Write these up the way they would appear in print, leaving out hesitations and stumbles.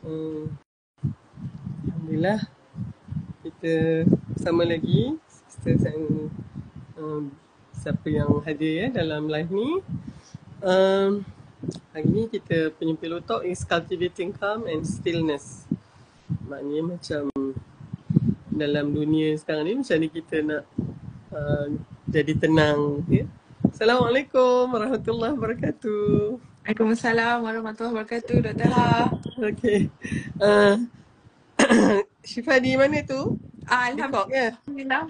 Uh, Alhamdulillah kita bersama lagi sister dan siapa yang hadir dalam live ni. Hari ni kita punya pillow talk is cultivating calm and stillness. Maknanya macam dalam dunia sekarang ni macam ni kita nak jadi tenang, ya. Assalamualaikum warahmatullahi wabarakatuh. Waalaikumsalam warahmatullahi wabarakatuh, Dr. Ha. Okay. Syifa di mana tu? Alhamdulillah,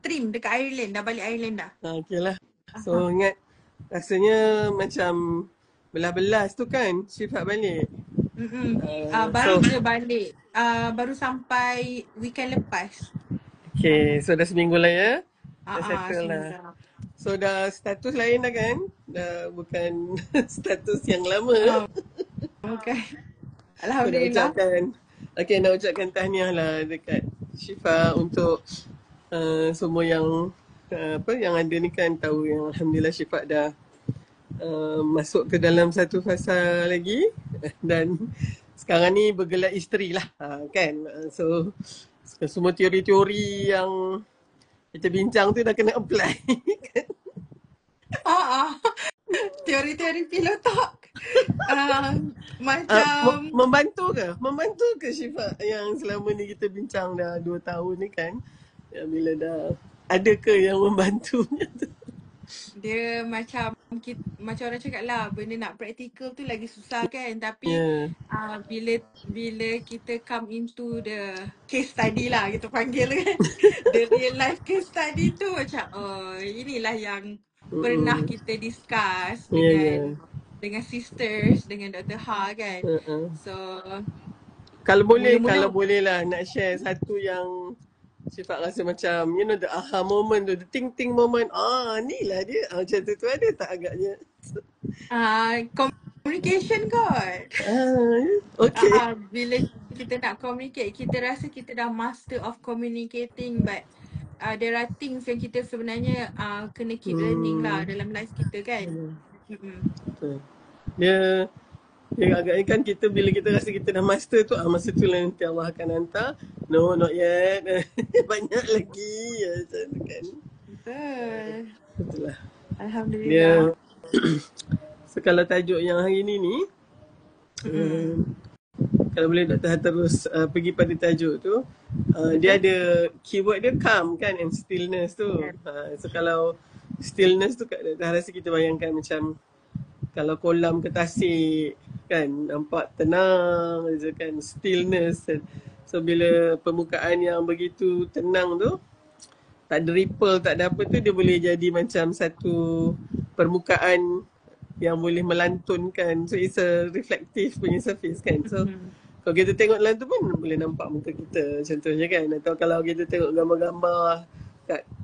trim dekat Ireland, dah balik Ireland dah. Okay lah. So ingat rasanya macam belas-belas tu kan Syifa balik. Baru je balik, baru sampai weekend lepas. Okay, so dah seminggu lah ya. Dah settle seminggu lah. dah. So dah status lain dah kan? Dah bukan status yang lama. Okay. So, Alhamdulillah. nak ucapkan tahniah lah dekat Syifa untuk semua yang yang ada ni kan tahu yang Alhamdulillah Syifa dah masuk ke dalam satu fasa lagi dan sekarang ni bergelar isteri lah kan. So semua teori-teori yang kita bincang tu dah kena apply. Teori-teori pillow talk. Macam Membantu ke Syifa yang selama ni kita bincang dah 2 tahun ni kan, bila dah ada ke yang membantunya tu? dia macam orang cakap lah, benda nak praktikal tu lagi susah kan. Tapi bila kita come into the case study lah kita panggil kan, the real life case study tu macam inilah yang pernah kita discuss dengan sisters, dengan Dr. Ha kan. So kalau boleh lah nak share satu yang Syifa rasa macam the aha moment tu, the ting moment. Ni lah dia. Macam tu ada tak agaknya? Communication kot. Okay. Bila kita nak communicate, kita rasa kita dah master of communicating, but there are things yang kita sebenarnya kena keep learning lah dalam life kita kan. Betul. Dia agaknya kan kita bila kita rasa kita dah master tu, masa tu lah nanti Allah akan hantar. No, not yet. Banyak lagi. Macam tu kan. Betul lah. Alhamdulillah. So kalau tajuk yang hari ni kalau boleh Dr. terus pergi pada tajuk tu, dia ada keyword dia calm kan and stillness tu. So kalau stillness tu Dr. rasa kita bayangkan macam kalau kolam ke tasik kan, nampak tenang je kan, stillness. So bila permukaan yang begitu tenang tu, tak ada ripple, tak ada apa tu, dia boleh jadi macam satu permukaan yang boleh melantunkan. So it's a reflective punya surface kan. So kalau kita tengok dalam tu pun boleh nampak muka kita contohnya kan. Atau kalau kita tengok gambar-gambar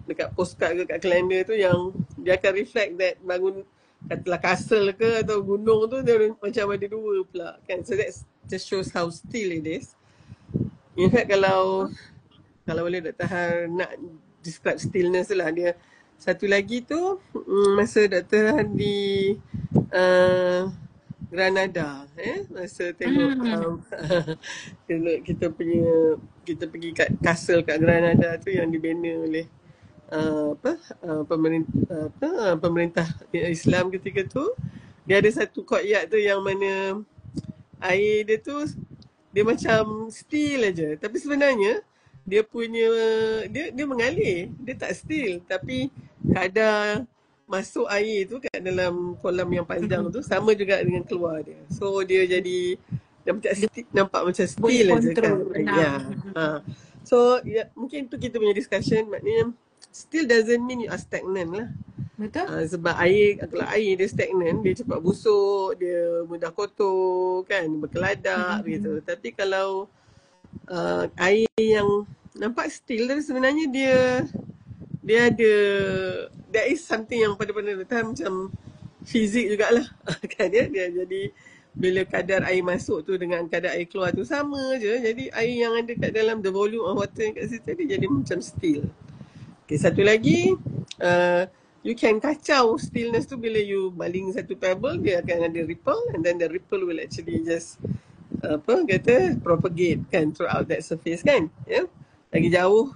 dekat postcard ke kat kalender tu, yang dia akan reflect that bangun katalah castle ke atau gunung tu, dia macam ada dua pula kan. So that just shows how still it is. In fact kalau boleh Dr. Har nak describe stillness tu lah, dia satu lagi tu masa Dr. Har di Granada, masa tengok kita pergi kat castle kat Granada tu yang dibina oleh pemerintah Islam ketika tu. Dia ada satu courtyard tu yang mana air dia tu dia macam still aja, tapi sebenarnya dia mengalir, dia tak still, tapi kadar masuk air tu kat dalam kolam yang panjang tu sama juga dengan keluar dia. So dia jadi nampak macam still aja kan. So mungkin tu kita punya discussion, maknanya still doesn't mean you are stagnant lah. Betul. Sebab kalau air dia stagnan, dia cepat busuk, dia mudah kotor kan, berkeladak gitu. Tapi kalau air yang nampak still, tapi sebenarnya dia ada, there is something yang pada macam fizik jugalah kan dia jadi bila kadar air masuk tu dengan kadar air keluar tu sama je, jadi air yang ada kat dalam, the volume of water yang kat situ dia jadi macam still. Okay, satu lagi, you can kacau stillness tu bila you baling satu pebble, dia akan ada ripple, and then the ripple will actually just apa kata propagate kan throughout that surface kan, ya. Lagi jauh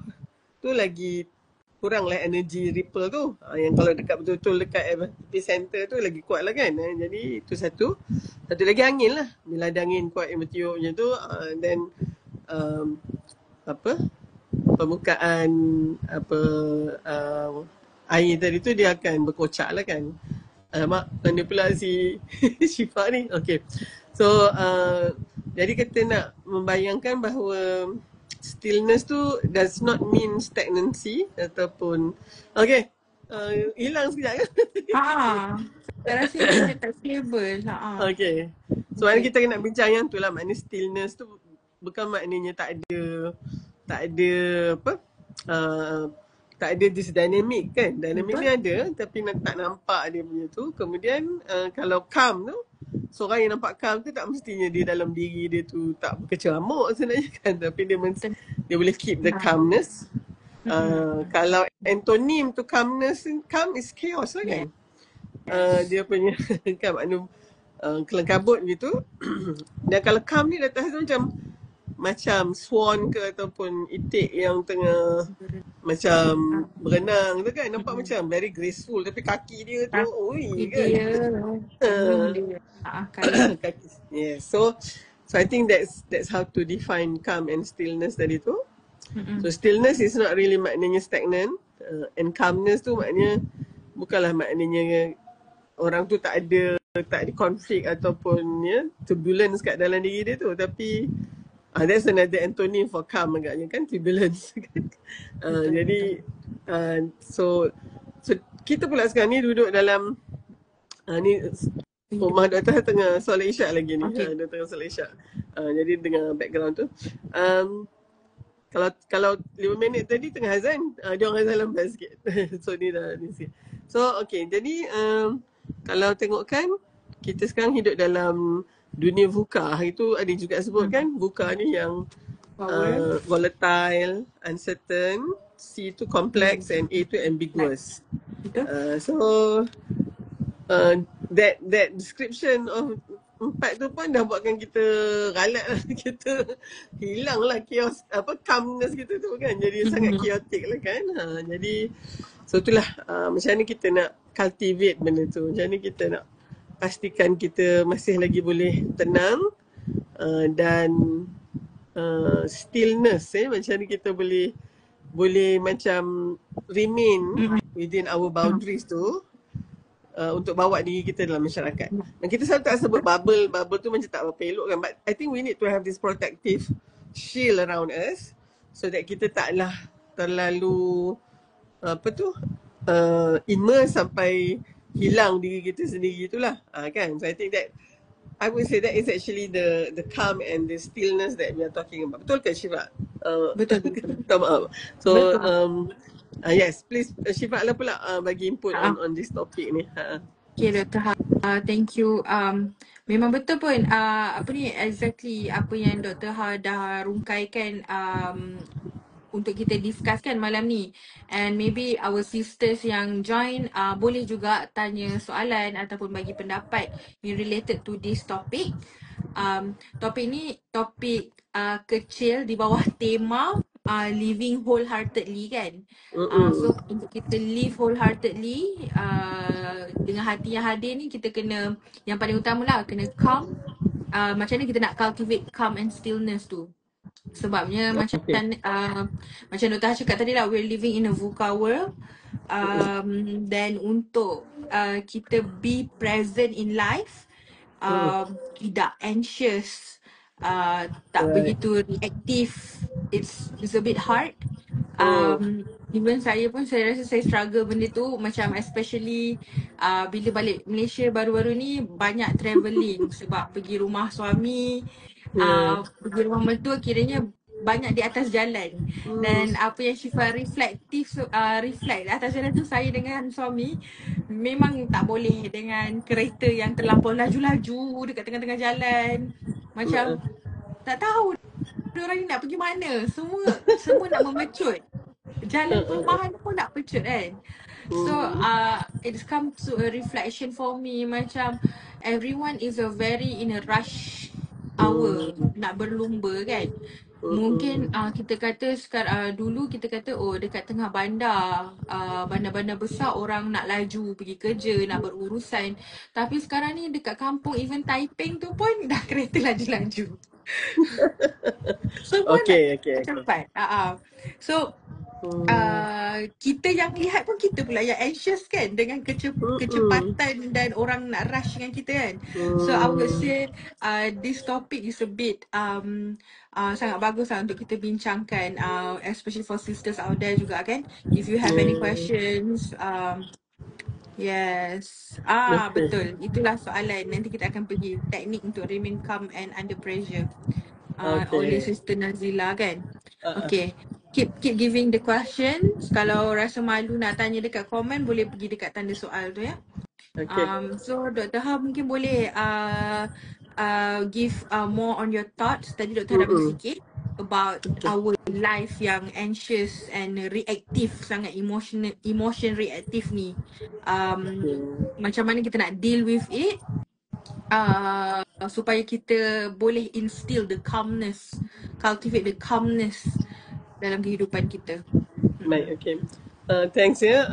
tu lagi kurang lah energy ripple tu. Yang kalau dekat betul-betul dekat epicenter tu lagi kuat lah kan. Jadi itu satu. Satu lagi angin lah. Bila ada angin kuat yang bertiup macam tu, then apa permukaan apa air tadi tu dia akan berkocak lah kan. Alamak, mana pula si Syifa ni. Okay. So, jadi kita nak membayangkan bahawa stillness tu does not mean stagnancy ataupun okay, hilang sekejap kan. Saya rasa dia tak stable. Okay. So okay. Kita nak bincang yang tu lah. Maknanya stillness tu bukan maknanya tak ada apa tak ada this dynamic kan. Dynamic ni ada tapi tak nampak dia punya tu. Kemudian kalau calm tu, seorang yang nampak calm tu tak mestinya dia dalam diri dia tu tak berkecamuk sebenarnya kan. Tapi dia boleh keep the calmness. Kalau antonym tu calmness, calm is chaos lah kan. Dia punya kan maknanya kelengkabut gitu. Dan kalau calm ni datang macam swan ke ataupun itik yang tengah macam berenang tu kan, nampak macam very graceful tapi kaki dia tu kan. Kaki. Yeah. So I think that's how to define calm and stillness tadi tu. So stillness is not really maknanya stagnant, and calmness tu maknanya bukanlah maknanya orang tu tak ada konflik ataupun turbulence kat dalam diri dia tu, tapi that's another antonym for calm agaknya kan, turbulence kan. Jadi so kita pula sekarang ni duduk dalam ni rumah doktor tengah solat isyak lagi ni. Dia tengah solat isyak. Jadi dengar background tu. Kalau 5 minit tadi tengah azan, dia orang azan lambat sikit. So ni dah ni sikit. So okay, jadi kalau tengokkan kita sekarang hidup dalam dunia VUCA. Itu ada juga sebut kan, VUCA ni yang volatile, uncertain, C tu complex, and A tu ambiguous. So that description of 4 tu pun dah buatkan kita galat lah. Kita hilang lah chaos, calmness kita tu kan. Jadi sangat chaotic lah kan. Jadi so itulah macam mana kita nak cultivate benda tu. Macam mana kita nak pastikan kita masih lagi boleh tenang dan stillness, macam ni kita boleh macam remain within our boundaries tu untuk bawa diri kita dalam masyarakat. Dan kita selalu tak sebut bubble tu macam tak berapa elok kan, but I think we need to have this protective shield around us so that kita taklah terlalu immerse sampai hilang diri kita sendiri itulah kan. So I think that I would say that is actually the calm and the stillness that we are talking about. Betul ke Syifa? Betul. Maaf. So yes, please Syifa lah pula bagi input on this topic ni. Okay Dr. Ha, thank you. Memang betul pun exactly apa yang Dr. Ha dah rungkaikan untuk kita discusskan malam ni. And maybe our sisters yang join boleh juga tanya soalan ataupun bagi pendapat yang related to this topic. Topik ni topik kecil di bawah tema living wholeheartedly kan. So untuk kita live wholeheartedly dengan hati yang hadir ni, kita kena, yang paling utama lah, kena calm. Macam mana kita nak cultivate calm and stillness tu. Sebabnya macam Dr. Ha cakap tadi lah, we're living in a VUCA world. Dan untuk kita be present in life, tidak anxious, tak begitu reactive, it's a bit hard. Even saya pun, saya rasa saya struggle benda tu, macam especially bila balik Malaysia baru-baru ni, banyak travelling sebab pergi rumah suami, pergi rumah mertua, kiranya banyak di atas jalan. Dan apa yang Syifa reflect atas jalan tu, saya dengan suami memang tak boleh dengan kereta yang terlampau laju-laju dekat tengah-tengah jalan. Macam tak tahu diorang ni nak pergi mana. Semua nak memecut. Jalan perumahan pun nak pecut kan. So it's come to a reflection for me, macam everyone is in a rush hour nak berlumba kan. Mungkin kita kata dulu kita kata dekat tengah bandar, bandar-bandar besar orang nak laju pergi kerja, nak berurusan. Tapi sekarang ni dekat kampung, even Taiping tu pun dah kereta laju-laju. Semua nak cepat. So kita yang lihat pun kita pula yang anxious kan dengan kecepatan dan orang nak rush dengan kita kan. So I would say this topic is a bit sangat bagus lah untuk kita bincangkan, especially for sisters out there juga kan. If you have any questions, yes. Betul. Itulah soalan. Nanti kita akan pergi teknik untuk remain calm and under pressure. Oleh Sister Nazila kan. Okay. Keep giving the questions. Kalau rasa malu nak tanya dekat komen, boleh pergi dekat tanda soal tu ya. So Dr. Ha mungkin boleh give more on your thoughts. Tadi Dr. Ha dah bersikit about our life yang anxious and reactive, sangat emotion reactive ni. Macam mana kita nak deal with it, supaya kita boleh instill the calmness, cultivate the calmness dalam kehidupan kita. Baik, okay. Thanks ya,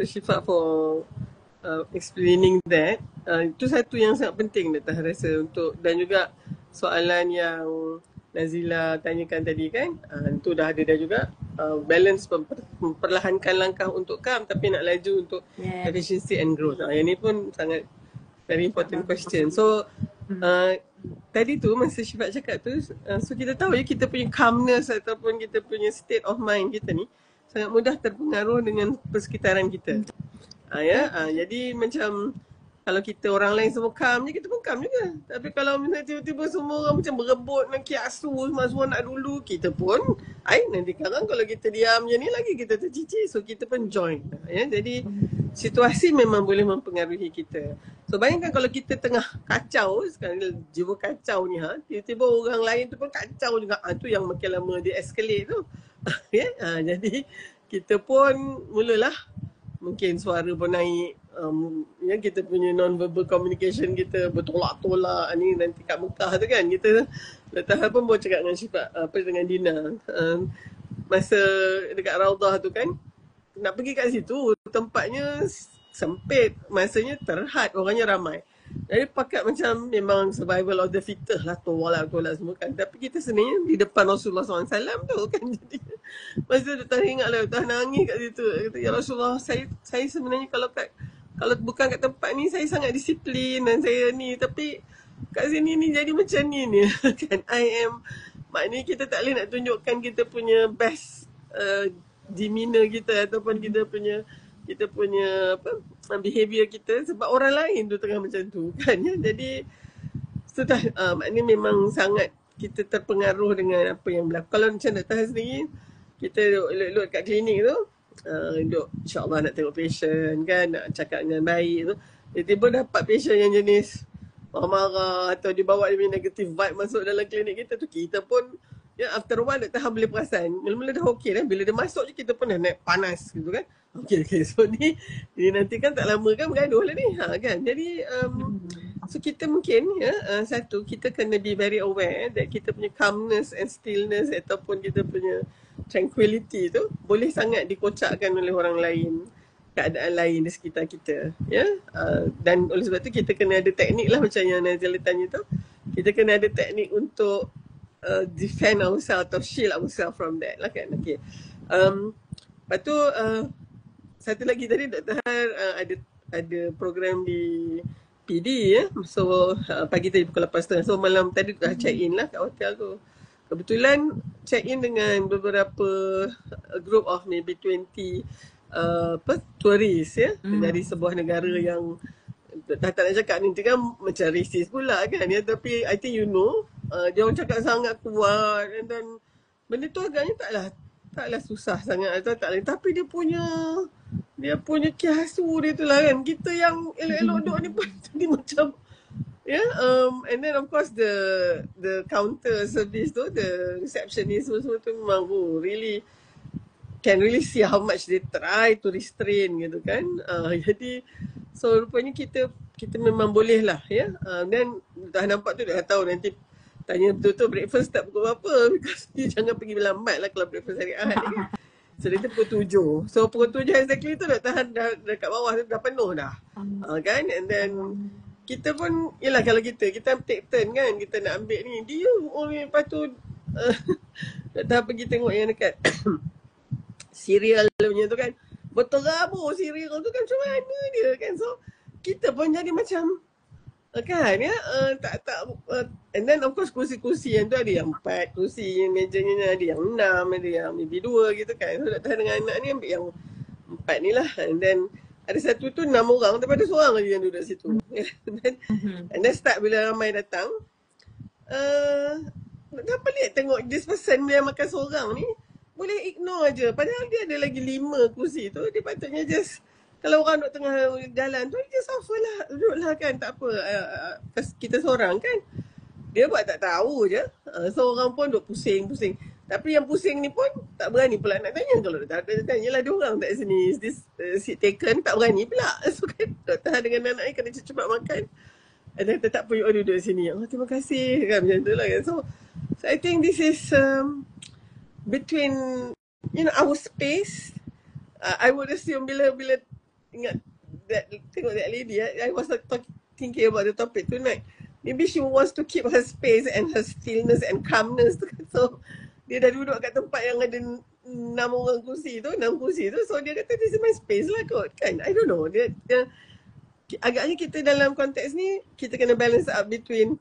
Syifa for explaining that. Itu satu yang sangat penting Dr. rasa untuk, dan juga soalan yang Nazila tanyakan tadi kan, itu dah ada juga. Balance, memperlahankan langkah untuk calm tapi nak laju untuk efficiency and growth. Yang ni pun sangat very important question. So tadi tu masa Syifa cakap tu, so kita tahu ya kita punya calmness ataupun kita punya state of mind kita ni sangat mudah terpengaruh dengan persekitaran kita. Jadi macam kalau kita orang lain semua calm je, kita pun calm juga. Tapi kalau misalnya tiba-tiba semua orang macam berebut, nak kiasu, semua nak dulu, kita pun nanti sekarang kalau kita diam je ni lagi kita tercicir. So kita pun join. Jadi situasi memang boleh mempengaruhi kita. So bayangkan kalau kita tengah kacau, sekarang jiwa kacau ni, tiba-tiba orang lain tu pun kacau juga. Tu yang makin lama dia escalate tu. Jadi kita pun mulalah mungkin suara pun naik. Kita punya non-verbal communication kita bertolak-tolak ni nanti kat Mekah tu kan. Kita letak pun baru cakap dengan Syifa, dengan Dina. Masa dekat Raudah tu kan, nak pergi kat situ, tempatnya sempit, masanya terhad, orangnya ramai. Jadi pakat macam memang survival of the fittest lah, tolak semua kan. Tapi kita sebenarnya di depan Rasulullah SAW tu kan. Jadi masa tu tak ingat lah, tak nangis kat situ. Kata, ya Rasulullah, saya sebenarnya kalau bukan kat tempat ni, saya sangat disiplin dan saya ni. Tapi kat sini ni jadi macam ni kan. Maknanya kita tak boleh nak tunjukkan kita punya best demeanor kita ataupun kita punya behavior kita sebab orang lain tu tengah macam tu kan. Jadi sudah maknanya memang sangat kita terpengaruh dengan apa yang berlaku. Kalau macam Dr. sendiri, kita duduk kat klinik tu, duduk insyaAllah nak tengok patient kan, nak cakap dengan baik tu, tiba-tiba dapat patient yang jenis marah-marah atau dibawa dia punya negative vibe masuk dalam klinik kita tu, kita pun after a while Dr. boleh perasan, mula-mula dah okey dah, bila dia masuk je kita pun dah naik panas gitu kan. Okay, so ni nanti kan tak lama kan bergaduh lah ni kan. Jadi so kita mungkin satu, kita kena be very aware that kita punya calmness and stillness ataupun kita punya tranquility tu boleh sangat dikocakkan oleh orang lain, keadaan lain di sekitar kita dan oleh sebab tu kita kena ada teknik lah macam yang Nazila tanya tu. Kita kena ada teknik untuk defend ourselves atau shield ourselves from that lah kan. Okay. Lepas tu satu lagi tadi Dr. ada program di PD so pagi tadi pukul 8.30. So malam tadi dah check in lah kat hotel tu. Kebetulan check in dengan beberapa group of maybe 20 tourist dari sebuah negara yang tak nak cakap ni kan macam racist pula kan tapi I think dia orang cakap sangat kuat dan benda tu agaknya taklah susah sangat atau tak lain, tapi dia punya kiasu dia tu lah kan. Kita yang elok-elok duduk ni pun jadi macam and then of course the counter service tu, the receptionist semua tu memang can really see how much they try to restrain gitu kan. Jadi so rupanya kita memang boleh lah dan dah nampak tu dah tahu nanti Tanya betul-betul breakfast start pukul berapa. Because you jangan pergi lambat lah kalau breakfast hari Ahad ni kan. So dia tu pukul 7. So pukul 7 exactly tu dah tahan dekat bawah dah penuh dah. Kan? And then kita pun, yelah kalau kita take turn kan. Kita nak ambil ni. Dia lepas tu dah pergi tengok yang dekat serial punya tu kan. Berterabur serial tu kan, macam mana dia kan. So kita pun jadi macam kan ya, and then of course kursi-kursi yang tu ada yang 4 kursi, yang mejanya ada yang 6, ada yang maybe 2 gitu kan. So tak dengan anak ni ambil yang 4 ni lah. And then ada satu tu 6 orang, tapi ada seorang lagi yang duduk situ. And then start bila ramai datang, dah pelik tengok this person yang makan seorang ni boleh ignore aja. Padahal dia ada lagi 5 kursi tu. Dia patutnya just, kalau orang duduk tengah jalan tu, just offer lah, duduklah kan, tak apa. Kita seorang kan. Dia buat tak tahu je. Seorang pun duduk pusing-pusing. Tapi yang pusing ni pun tak berani pula nak tanya. Kalau tak tanyalah dia orang tak sini, is this seat taken, tak berani pula. So kan, duduk tahan dengan anak ni kena cepat makan. And then tak apa, you all duduk sini. Oh, terima kasih kan, macam tu lah kan. So I think this is between, you know, our space. I would assume bila ingat tengok that lady, I was thinking about the topic tonight. Maybe she wants to keep her space and her stillness and calmness tu kan. So dia dah duduk kat tempat yang ada 6 kursi tu. So dia kata this is my space lah kot kan. I don't know. Dia agaknya kita dalam konteks ni kita kena balance up between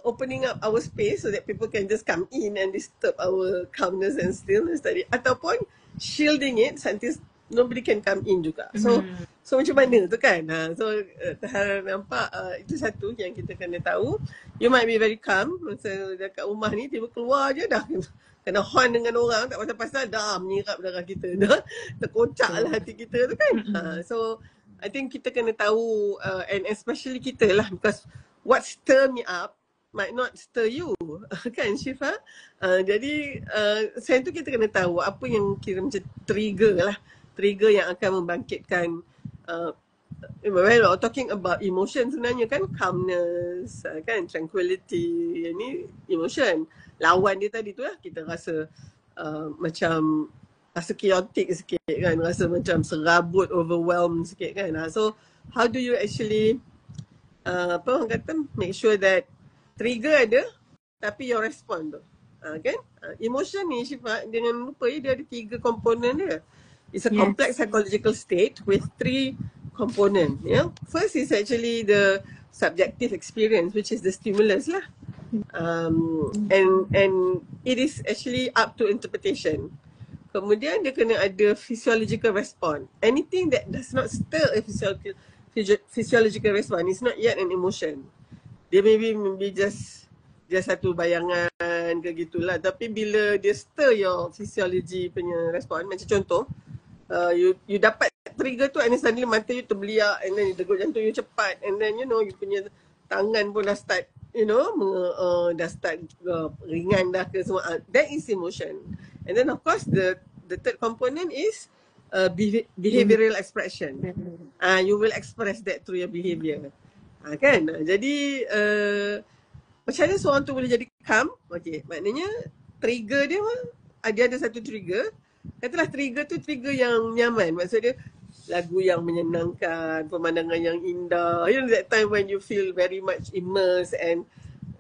opening up our space so that people can just come in and disturb our calmness and stillness tadi, ataupun shielding it until nobody can come in juga. So macam mana tu kan. So nampak itu satu yang kita kena tahu. You might be very calm masa dekat rumah ni, tiba keluar je dah kena horn dengan orang tak pasal-pasal, dah menyirap darah kita, dah terkocak lah hati kita tu kan. So I think kita kena tahu, and especially kita lah, because what stir me up might not stir you kan Syifa. Jadi saya tu kita kena tahu apa yang kira macam trigger yang akan membangkitkan, well, talking about emotion sebenarnya kan, calmness kan, tranquility, ini emotion. Lawan dia tadi tu lah, kita rasa macam rasa chaotic sikit kan, rasa macam serabut, overwhelmed sikit kan. So how do you actually apa orang kata, make sure that trigger ada tapi your respond tu kan. Emotion ni Syifa, jangan lupa dia ada 3 komponen dia. It's a complex psychological state with 3 component. Yeah, first is actually the subjective experience, which is the stimulus lah. And it is actually up to interpretation. Kemudian dia kena ada physiological response. Anything that does not stir a physiological response is not yet an emotion. Dia maybe just satu bayangan ke gitulah. Tapi bila dia stir your physiology punya response, macam contoh, you dapat trigger tu and then suddenly mata you terbeliak, and then degup jantung you cepat, and then you know you punya tangan pun dah start, you know, dah start ringan dah ke semua. That is emotion. And then of course the third component is behavioral expression. You will express that through your behavior. Kan? Jadi macam mana seorang tu boleh jadi calm? Okay, maknanya trigger dia ada satu trigger. Katalah trigger tu trigger yang nyaman. Maksudnya lagu yang menyenangkan, pemandangan yang indah. You know that time when you feel very much immersed and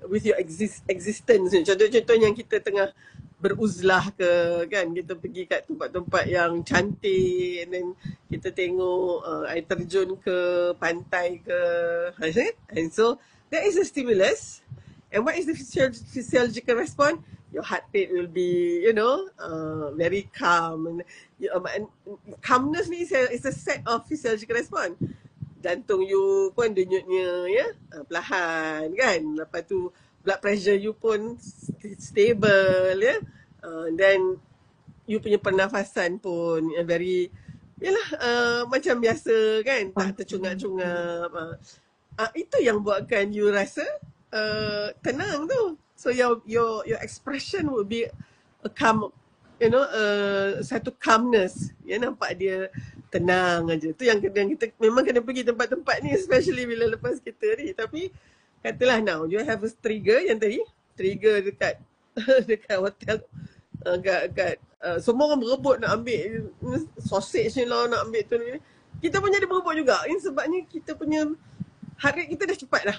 with your existence. Contoh-contoh yang kita tengah beruzlah ke kan, kita pergi kat tempat-tempat yang cantik, and then kita tengok air terjun ke, pantai ke, and so that is a stimulus. And what is the physiological response? Your heart rate will be, you know, very calm. And calmness ni is a set of physiological response. Jantung you pun denyutnya ya, perlahan kan. Lepas tu blood pressure you pun stable ya. Then you punya pernafasan pun very, yalah, macam biasa kan, tak tercungap-cungap. Itu yang buatkan you rasa tenang tu. So your expression would be a calm, you know, satu calmness. Ya, nampak dia tenang aja. Tu yang kita memang kena pergi tempat-tempat ni, especially bila lepas kita ni. Tapi katalah now you have a trigger yang tadi, trigger dekat dekat hotel, kat semua orang berebut nak ambil sausage ni lah, nak ambil tu ni. Kita pun jadi berebut juga. Ini sebabnya kita punya heart rate kita dah cepat dah.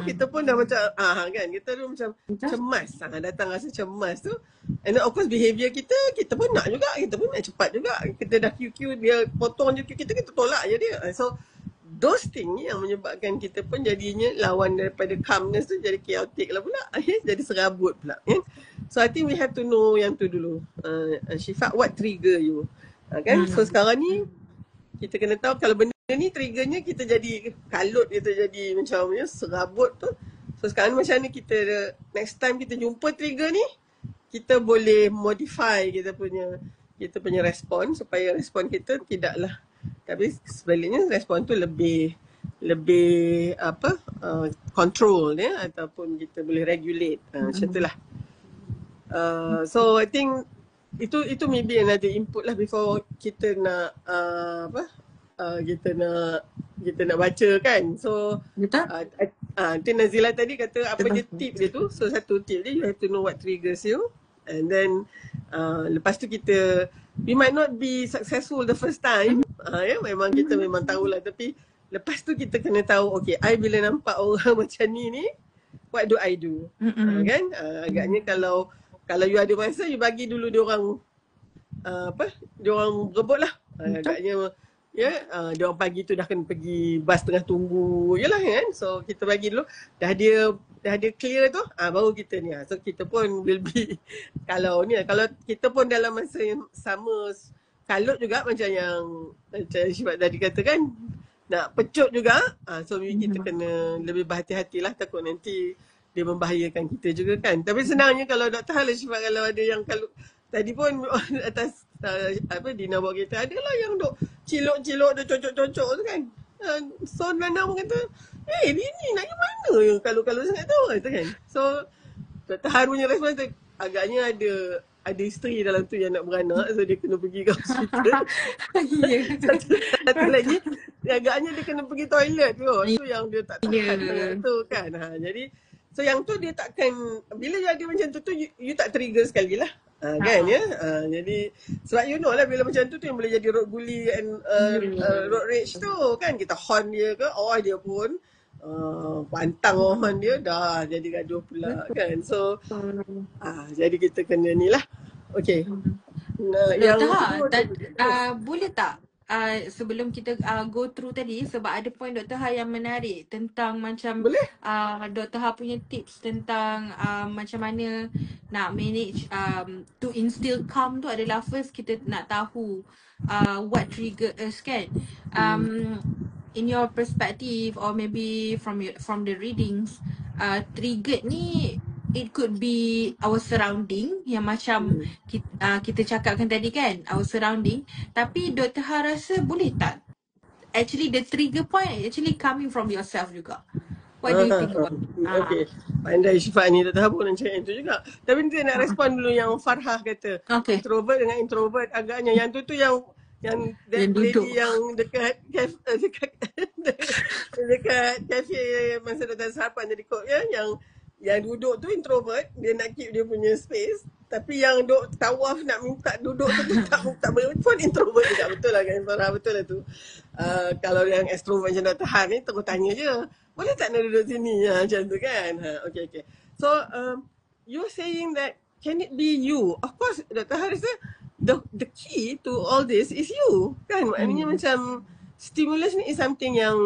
Kita pun dah macam kan, kita tu macam cemas. Datang rasa cemas tu. And then of course behaviour kita pun nak juga, kita pun nak cepat juga. Kita dah QQ, dia potong je QQ kita tolak je dia. So those things yang menyebabkan kita pun jadinya lawan daripada calmness tu jadi chaotic lah pula. Jadi serabut pula. So I think we have to know yang tu dulu. Syifa, what trigger you? Kan? So sekarang ni kita kena tahu kalau benda ni triggernya kita jadi kalut, kita jadi macam serabut tu. So sekarang macam mana kita next time kita jumpa trigger ni, kita boleh modify kita punya respon supaya respon kita tidaklah, tapi sebaliknya respon tu lebih control ya, ataupun kita boleh regulate macam itulah. So I think itu maybe another input lah before kita nak kita nak baca kan. So tu Nazila tadi kata apa je tip dia tu. So satu tip dia, you have to know what triggers you, and then lepas tu we might not be successful the first time, memang kita memang tahulah, tapi lepas tu kita kena tahu, okay, I bila nampak orang macam ni what do I do? Kan agaknya kalau you ada masa, you bagi dulu diorang diorang berebut lah. Agaknya diorang pagi tu dah kena pergi bas tengah tunggu je lah kan. So kita bagi dulu, dah dia clear tu, baru kita ni. So kita pun will be kalau kita pun dalam masa yang sama kalut juga macam Syifa tadi kata kan, nak pecut juga. So kita kena lebih berhati-hatilah, takut nanti dia membahayakan kita juga kan. Tapi senangnya kalau Dr. Hala, Syifa, kalau ada yang kalau tadi pun atas Dina bawa kita, adalah yang duk cilok-cilok, dia cocok-cocok tu kan. So Nana pun kata, ni nak ke mana yang kalau sangat tu kata kan. So Dr. Harunya respon tu, agaknya ada isteri dalam tu yang nak beranak, so dia kena pergi ke hospital. Satu lagi, agaknya dia kena pergi toilet tu. Tu yang dia tak tahan tu kan. Jadi so yang tu dia takkan, bila jadi macam tu you tak trigger sekali lah. Kan ya. Jadi sebab you know lah, bila macam tu yang boleh jadi road bully and road rage tu kan, kita horn dia ke, dia pun pantang horn dia, dah jadi gaduh pula kan. So jadi kita kena ni lah. Okay. Boleh tak sebelum kita go through tadi, sebab ada point Dr. Ha yang menarik tentang macam Dr. Ha punya tips tentang macam mana nak manage to instill calm tu adalah first kita nak tahu what trigger us kan. In your perspective or maybe from the readings, trigger ni it could be our surrounding yang macam kita cakapkan tadi kan, our surrounding. Tapi Dr. Ha rasa boleh tak actually the trigger point actually coming from yourself juga? What do you think about it? Okay, pandai Syifa ni, Dr. Ha pun macam itu juga. Tapi nanti nak respon dulu yang Farhah kata, introvert dengan introvert, agaknya yang tu yang lady yang dekat kafe masa datang sarapan jadi kok ya, yang duduk tu introvert, dia nak keep dia punya space. Tapi yang duk tawaf nak minta duduk tu tak boleh pun introvert juga. Betul lah kan Farah, betul lah tu. Kalau yang extrovert macam Dr. Han ni, terus tanya je, boleh tak nak duduk sini macam tu kan. Okay. So you're saying that can it be you? Of course Dr. Han rasa the key to all this is you kan. Maknanya macam stimulus ni is something yang,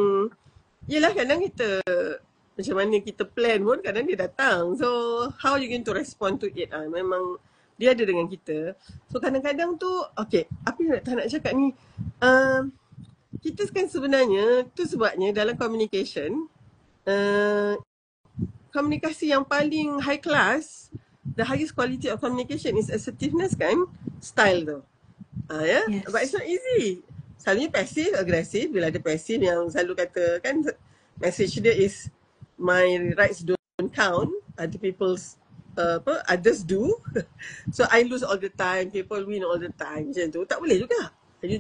yelah kadang kita macam mana kita plan pun kadang dia datang. So how you going to respond to it? Memang dia ada dengan kita. So kadang-kadang tu, okay, apa yang nak cakap ni, kita kan sebenarnya tu sebabnya dalam communication, komunikasi yang paling high class, the highest quality of communication is assertiveness kan, style tu. Yes. But it's not easy. Selalunya passive aggressive. Bila ada passive yang selalu kata kan, message dia is my rights don't count, other people's others do. So I lose all the time, people win all the time. Macam tu tak boleh juga. You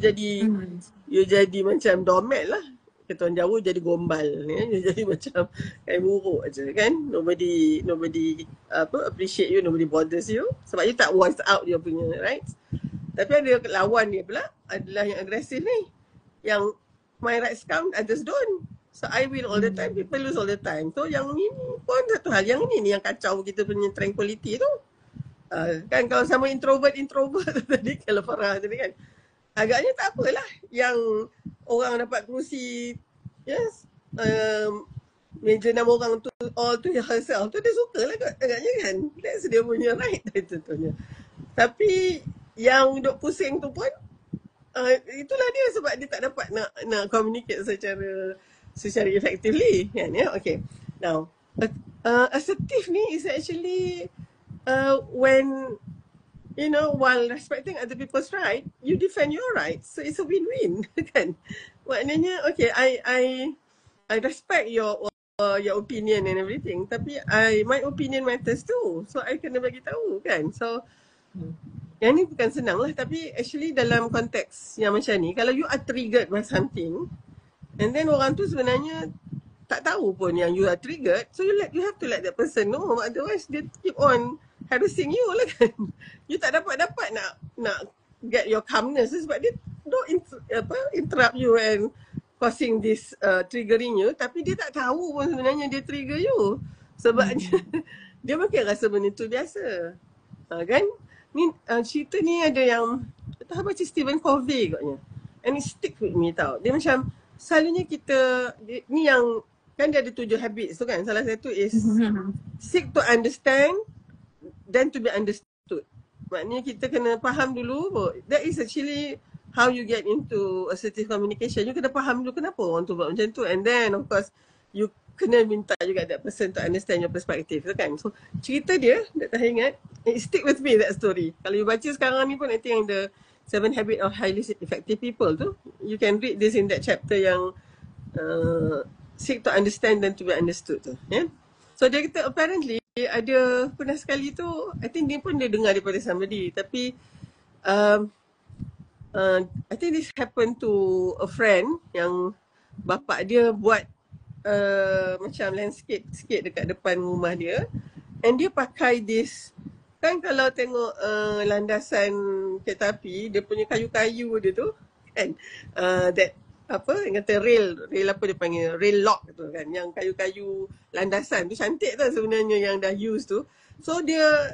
jadi macam doormat lah. ketuan jauh jadi gombal ya. Jadi macam kain buruk aja kan. Nobody appreciate you, nobody bothers you sebab you tak voice out dia punya rights. Tapi ada lawan dia pula adalah yang agresif ni, yang my rights count, others don't. So I win all the time, people lose all the time. So yang ni pun satu hal, yang ni yang kacau kita punya tranquility tu. Kan kalau sama introvert tadi, kalau Farah tadi kan, agaknya tak apalah yang orang dapat kerusi, yes, meja 6 orang tu all to herself tu, dia suka lah agaknya kan. That's dia punya right tentunya. Tapi yang duk pusing tu pun itulah dia, sebab dia tak dapat nak communicate secara effectively kan ya. Okay, now assertive ni is actually when you know, while respecting other people's right, you defend your rights, so it's a win-win kan. Maknanya okay, I respect your opinion and everything, tapi my opinion matters too, so I kena bagi tahu kan. So yang ni bukan senang lah, tapi actually dalam konteks yang macam ni, kalau you are triggered by something and then orang tu sebenarnya tak tahu pun yang you are triggered, so you have to let that person know, otherwise dia keep on harassing you lah kan. You tak dapat nak get your calmness sebab dia don't interrupt you and causing this triggering you, tapi dia tak tahu pun sebenarnya dia trigger you sebabnya dia mungkin rasa benda tu biasa kan. Ni cerita ni ada yang tak baca Stephen Covey katnya, and it stick with me tau. Dia macam selalunya kita ni yang kan dia ada 7 habits tu kan. Salah satu is seek to understand then to be understood. Maknanya kita kena faham dulu. That is actually how you get into assertive communication. You kena faham dulu kenapa orang tu buat macam tu, and then of course you kena minta juga that person to understand your perspective tu kan. So cerita dia, tak ingat, it stick with me that story. Kalau you baca sekarang ni pun, I think the 7 Habits of Highly Effective People tu, you can read this in that chapter yang seek to understand dan to be understood tu. Yeah? So dia kata apparently ada pernah sekali tu, I think dia pun dia dengar daripada somebody, tapi I think this happened to a friend yang bapak dia buat macam landscape sikit dekat depan rumah dia, and dia pakai this, kan kalau tengok landasan kereta api, dia punya kayu-kayu dia tu kan, that apa yang kata rail apa dia panggil, rail lock tu kan, yang kayu-kayu landasan tu cantik tu sebenarnya yang dah use tu. So dia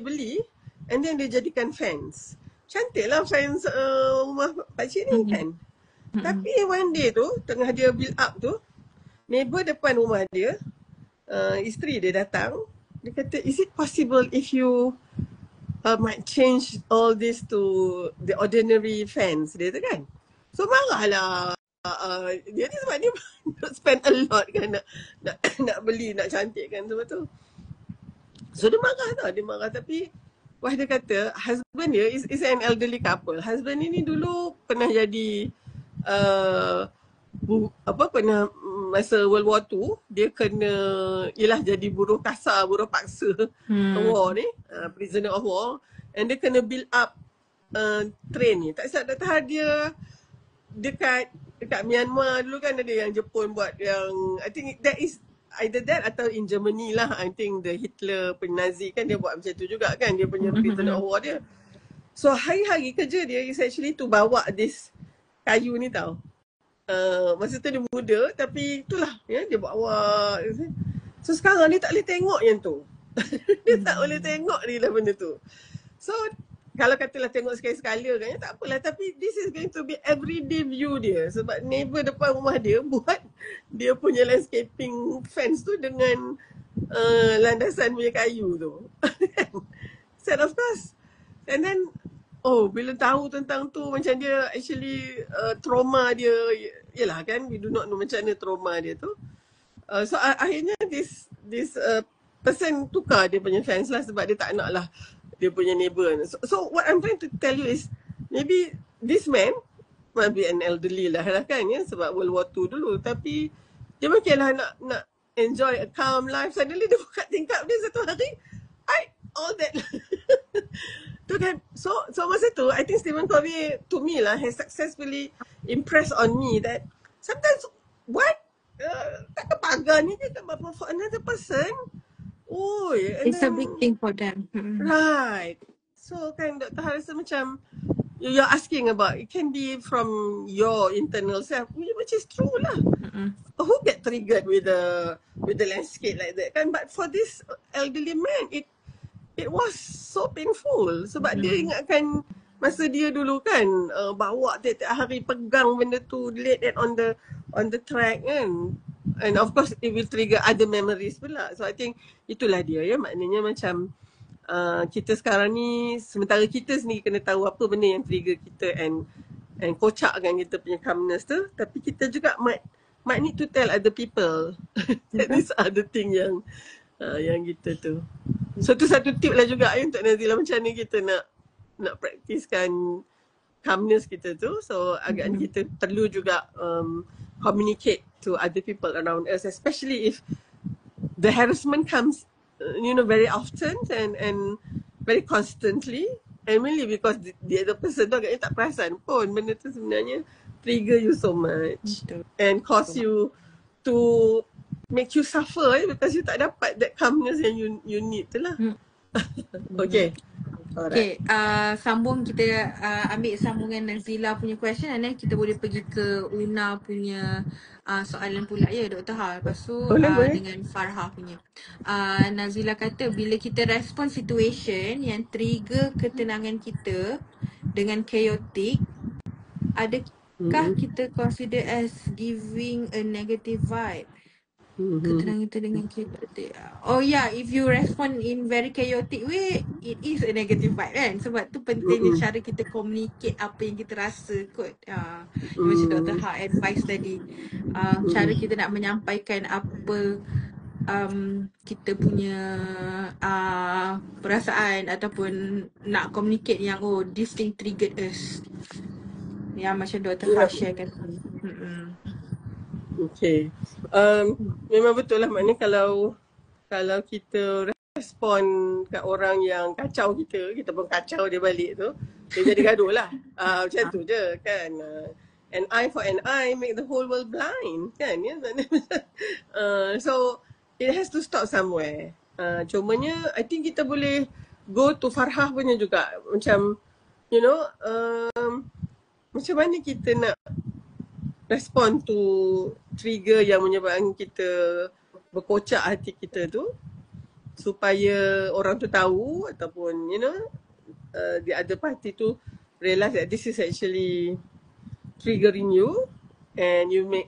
beli and then dia jadikan fence. Cantik lah fence rumah pakcik ni kan. Tapi one day tu tengah dia build up tu, neighbor depan rumah dia, isteri dia datang, dia kata, is it possible if you might change all this to the ordinary fence, dia tu kan. So marahlah dia ni sebab dia spend a lot kan nak beli, nak cantikkan semua tu. So dia marah, tapi wah, dia kata husband dia is an elderly couple. Husband ni dulu pernah jadi pernah masa World War II, dia kena jadi buruh kasar, buruh paksa war ni, prisoner of war, and dia kena build up train ni. Tak tahan dia dekat Myanmar dulu kan, ada yang Jepun buat yang, I think that is either that atau in Germany lah. I think the Hitler Nazi kan dia buat macam tu juga kan, dia punya prisoner of war dia. So hari-hari kerja dia is actually to bawa this kayu ni tau. Masa tu dia muda, tapi itulah ya, dia bawa. So sekarang dia tak boleh tengok yang tu. Dia tak boleh tengok ni lah benda tu. So kalau katalah tengok sekali-sekala kan, tak apalah, tapi this is going to be everyday view dia, sebab neighbor depan rumah dia buat dia punya landscaping fence tu dengan landasan punya kayu tu. So of course, and then bila tahu tentang tu, macam dia actually trauma dia, yelah kan, we do not know macam mana trauma dia tu. So akhirnya this person tukar dia punya fence lah, sebab dia tak nak lah dia punya neighbor. So what I'm trying to tell you is, maybe this man might be an elderly lah kan ya, sebab World War II dulu, tapi dia mungkin lah nak enjoy a calm life. Suddenly dia buka tingkap dia satu hari, all that tu kan. So masa tu I think Stephen Covey to me lah has successfully impressed on me that sometimes what? Takkan pagar ni dia tak apa for another person. Oh, and It's a then big thing for them. right. So kan Dr. Han rasa macam you're asking about, it can be from your internal self, which is true lah. Who get triggered with the landscape like that kan? But for this elderly man, it was so painful sebab dia ingatkan masa dia dulu kan bawa tiap-tiap hari pegang benda tu, laid it on the track kan, and of course it will trigger other memories pula. So I think itulah dia ya, maknanya macam kita sekarang ni, sementara kita sendiri kena tahu apa benda yang trigger kita and kocakkan kita punya calmness tu, tapi kita juga might need to tell other people that these are the thing yang kita tu. So tu satu tip lah juga untuk Nazila, macam ni kita nak praktiskan calmness kita tu. So agaknya kita perlu juga communicate to other people around us, especially if the harassment comes very often and very constantly, and mainly because the other person tu agaknya tak perasan pun benda tu sebenarnya trigger you so much and cause you to make you suffer because you tak dapat that calmness yang you need tu lah. Okay. Okay, sambung kita ambil sambungan Nazila punya question, and then kita boleh pergi ke Una punya soalan pula ya Dr. Ha. Lepas tu dengan Farha punya. Nazila kata bila kita respon situation yang trigger ketenangan kita dengan chaotic, adakah kita consider as giving a negative vibe? Ketenangan kita dengan chaotic. Oh yeah, if you respond in very chaotic way, it is a negative vibe kan. Sebab tu pentingnya cara kita communicate apa yang kita rasa kot. Macam Dr. Ha advice tadi, cara kita nak menyampaikan apa kita punya perasaan ataupun nak communicate yang this thing triggered us. Yang macam Dr. Ha share kan. Okay. Memang betul lah, maknanya kalau kita respon kat orang yang kacau kita pun kacau dia balik tu, dia jadi gaduh lah. Macam tu je kan. An eye for an eye make the whole world blind kan ya. So it has to stop somewhere. Cumanya I think kita boleh go to Farhah punya juga, macam macam mana kita nak respond to trigger yang menyebabkan kita berkocak hati kita tu, supaya orang tu tahu ataupun the other party tu realize that this is actually triggering you, and you make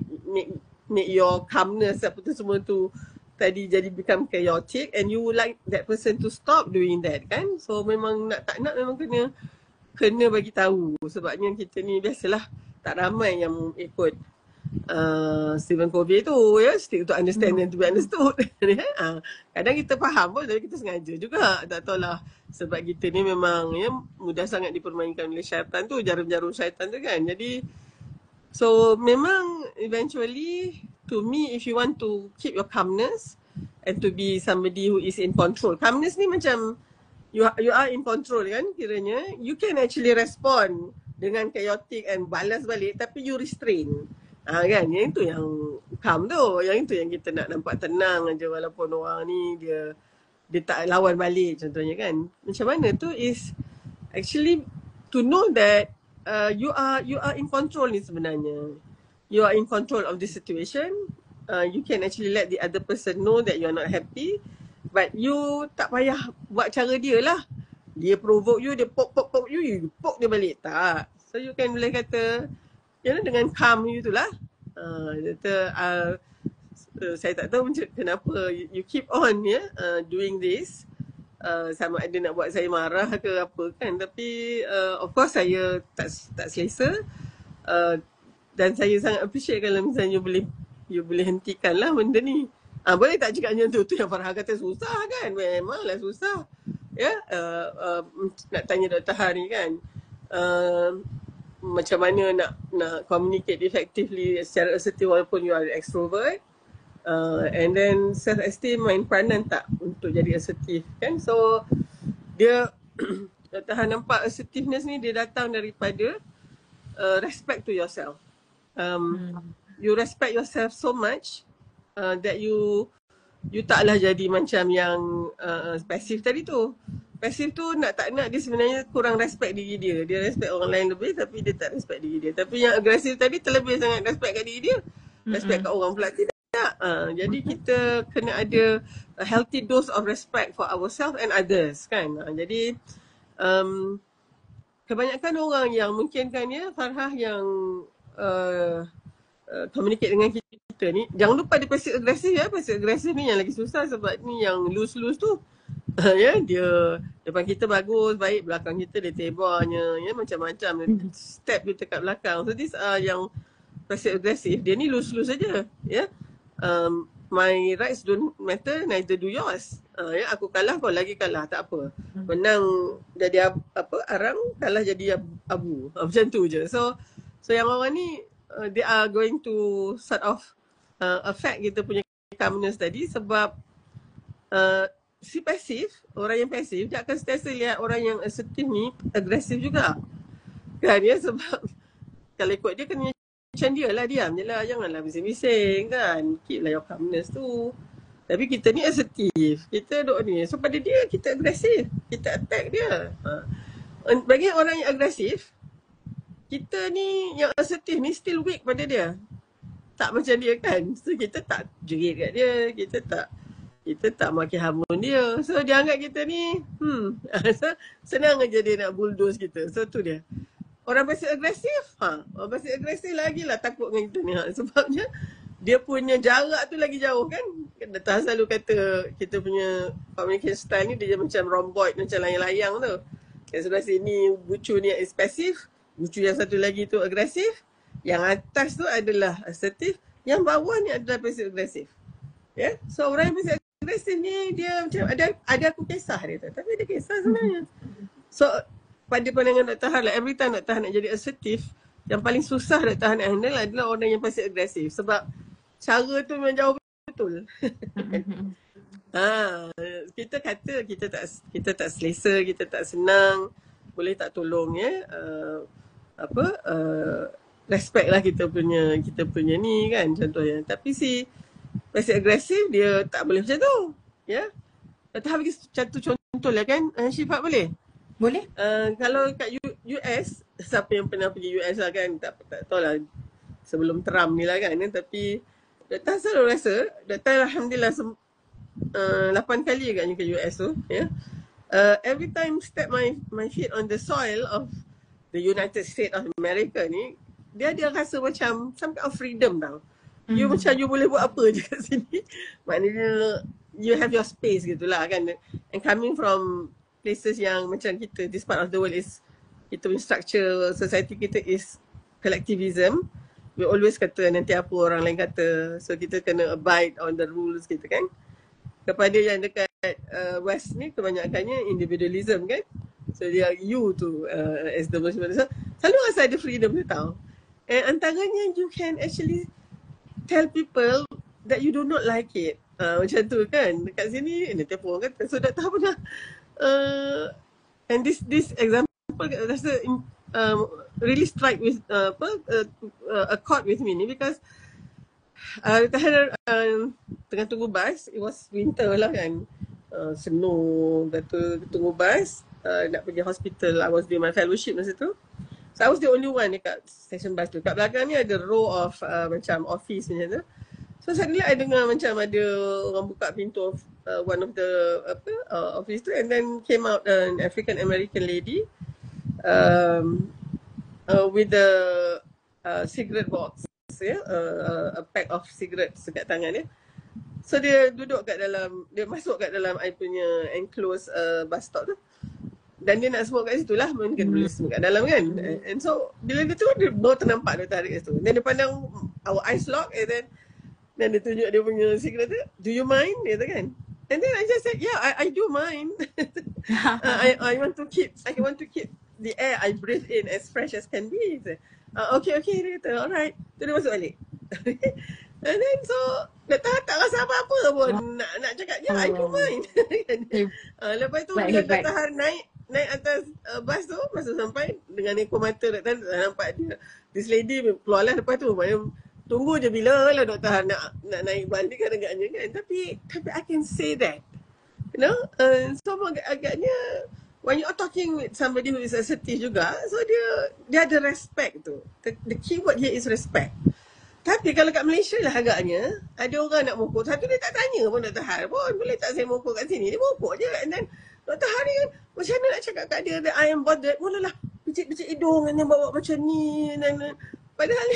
your calmness apa tu semua tu tadi jadi become chaotic, and you would like that person to stop doing that kan. So memang nak tak nak memang kena bagi tahu, sebabnya kita ni biasalah tak ramai yang ikut Stephen Covey tu ya, stick to understand and to be understood. Kadang kita faham pun tapi kita sengaja juga, tak tahulah sebab kita ni memang mudah sangat dipermainkan oleh syaitan tu, jarum-jarum syaitan tu kan. Jadi so memang eventually, to me, if you want to keep your calmness and to be somebody who is in control, calmness ni macam you are in control kan, kiranya you can actually respond dengan chaotic and balas balik, tapi you restrain. Kan, yang itu yang calm tu, yang itu yang kita nak nampak tenang aja walaupun orang ni dia tak lawan balik contohnya kan. Macam mana tu is actually to know that you are in control ni sebenarnya. You are in control of the situation. You can actually let the other person know that you are not happy, but you tak payah buat cara dia lah. Dia provoke you, dia poke you, you poke dia balik. Tak. So you can boleh kata, dengan calm you tu lah. Saya tak tahu macam kenapa you keep on doing this. Sama ada nak buat saya marah ke apa kan. Tapi of course saya tak selesa. Dan saya sangat appreciate kalau misalnya you boleh hentikan lah benda ni. Boleh tak cakap macam tu yang Farhah kata susah kan. Memanglah susah. Nak tanya Dr. Ha ni kan, macam mana nak communicate effectively secara assertive walaupun you are extrovert, and then self-esteem main peranan tak untuk jadi assertive kan. So dia Dr. Ha nampak assertiveness ni dia datang daripada respect to yourself. you respect yourself so much that you taklah jadi macam yang pasif tadi tu. Pasif tu tak nak dia sebenarnya kurang respect diri dia. Dia respect orang lain lebih tapi dia tak respect diri dia. Tapi yang agresif tadi terlebih sangat respect kat diri dia. Respect kat orang pula tidak. Jadi kita kena ada a healthy dose of respect for ourselves and others kan. Jadi kebanyakan orang yang mungkin kan ya Farhah yang communicate dengan kita ni, jangan lupa dia passive agresif ya. Passive agresif ni yang lagi susah sebab ni yang loose tu. Ya, dia depan kita bagus, baik, belakang kita dia tebarnya, ya macam-macam step dia dekat belakang. So these are yang passive aggressive. Dia ni loose saja, ya. My rights don't matter, neither do yours. Ya, aku kalah, kau lagi kalah, tak apa. Menang jadi arang, kalah jadi abu. Macam tu je. So yang orang ni they are going to sort of affect kita punya calmness tadi sebab si pasif, orang yang pasif dia akan sentiasa lihat orang yang assertif ni agresif juga. Kan ya, sebab kalau ikut dia kena macam dia lah, diam je lah, janganlah bising-bising kan. Keep lah your calmness tu. Tapi kita ni assertif, kita duk ni. So pada dia kita agresif, kita attack dia. Bagi orang yang agresif, kita ni yang assertif ni still weak pada dia. Tak macam dia kan. So kita tak jerit kat dia, kita tak maki hamun dia. So dia anggap kita ni so, senang aja dia nak bulldoze kita. So tu dia. Orang pasif agresif, orang pasif agresif lagi lah takut dengan kita ni. Sebabnya dia punya jarak tu lagi jauh kan. Datang selalu kata kita punya communication style ni dia macam rhomboid, macam layang-layang tu. Kat sebelah sini bucu ni is pasif, bucu yang satu lagi tu agresif, yang atas tu adalah assertif, yang bawah ni adalah pasif agresif. Ya, so orang yang pasif agresif ni dia macam ada aku kisah dia tu. Tapi dia kisah sebenarnya. So pada pandangan Dr. Har, like every time Dr. Har nak jadi assertif, yang paling susah Dr. Har nak handle adalah orang yang pasif agresif. Sebab cara tu memang jauh betul. Kita kata kita tak selesa, kita tak senang, boleh tak tolong ya. Respect lah kita punya ni kan contohnya. Tapi si pasif agresif dia tak boleh macam tu. Ya. Dr. Har bagi satu contoh lah kan. Syifat boleh? Boleh? Kalau kat US, siapa yang pernah pergi US lah kan, tak tahu lah sebelum Trump ni lah kan, tapi Dr. selalu rasa, Dr. Alhamdulillah 8 kali agaknya ke US tu, ya. Every time step my feet on the soil of the United States of America ni, dia ada rasa macam some kind of freedom tau. You macam you boleh buat apa je kat sini. Maknanya you have your space gitulah kan. And coming from places yang macam kita, this part of the world is, kita punya structure society kita is collectivism. We always kata nanti apa orang lain kata. So kita kena abide on the rules kita kan. Kepada yang dekat West ni kebanyakannya individualism kan. So dia you tu as the most important. So selalu rasa ada freedom tu tau. And antaranya you can actually tell people that you do not like it. Macam tu kan. Dekat sini nanti apa orang kata. So dah tahu pernah and this example rasa really strike with a chord with me ni because tengah tunggu bus, it was winter lah kan, snow, kata tunggu bus nak pergi hospital. I was doing my fellowship masa tu, so I was the only one dekat station bus tu. Kat belakang ni ada row of macam office macam tu. So suddenly I dengar macam ada orang buka pintu of one of the office tu, and then came out an African American lady with the cigarette box, a pack of cigarettes dekat tangan dia. So dia duduk kat dalam, dia masuk kat dalam I punya enclosed bus stop tu. Dan dia nak smoke kat situ lah, mungkin boleh smoke kat dalam kan. And so bila dia tu, dia baru ternampak dia tarik kat situ. Dan dia pandang, our eyes lock, and then dia tunjuk dia punya cigarette tu. Do you mind? Dia kata kan. And then I just said, yeah, I do mind. I want to keep the air I breathe in as fresh as can be. Okay, dia kata, alright. Tu dia masuk balik. And then so, tak rasa apa-apa pun nak cakap, yeah, I do mind. Lepas tu bila Dr. naik atas bus tu, masa sampai dengan ekor mata Dr. nampak dia, this lady keluarlah. Lepas tu tunggu je bila lah doktor nak naik balik kan agaknya kan. Tapi I can say that. You know, so agaknya when you are talking with somebody who is assertive juga, so dia ada respect tu. The keyword here is respect. Tapi kalau kat Malaysia lah agaknya, ada orang nak mokok, satu dia tak tanya pun Dr. Har pun, boleh tak saya mokok kat sini, dia mokok je. And then Dr. Har ni kan, macam mana nak cakap kat dia that I am bothered, mulalah picit-picit hidung and bawa macam ni. Padahal,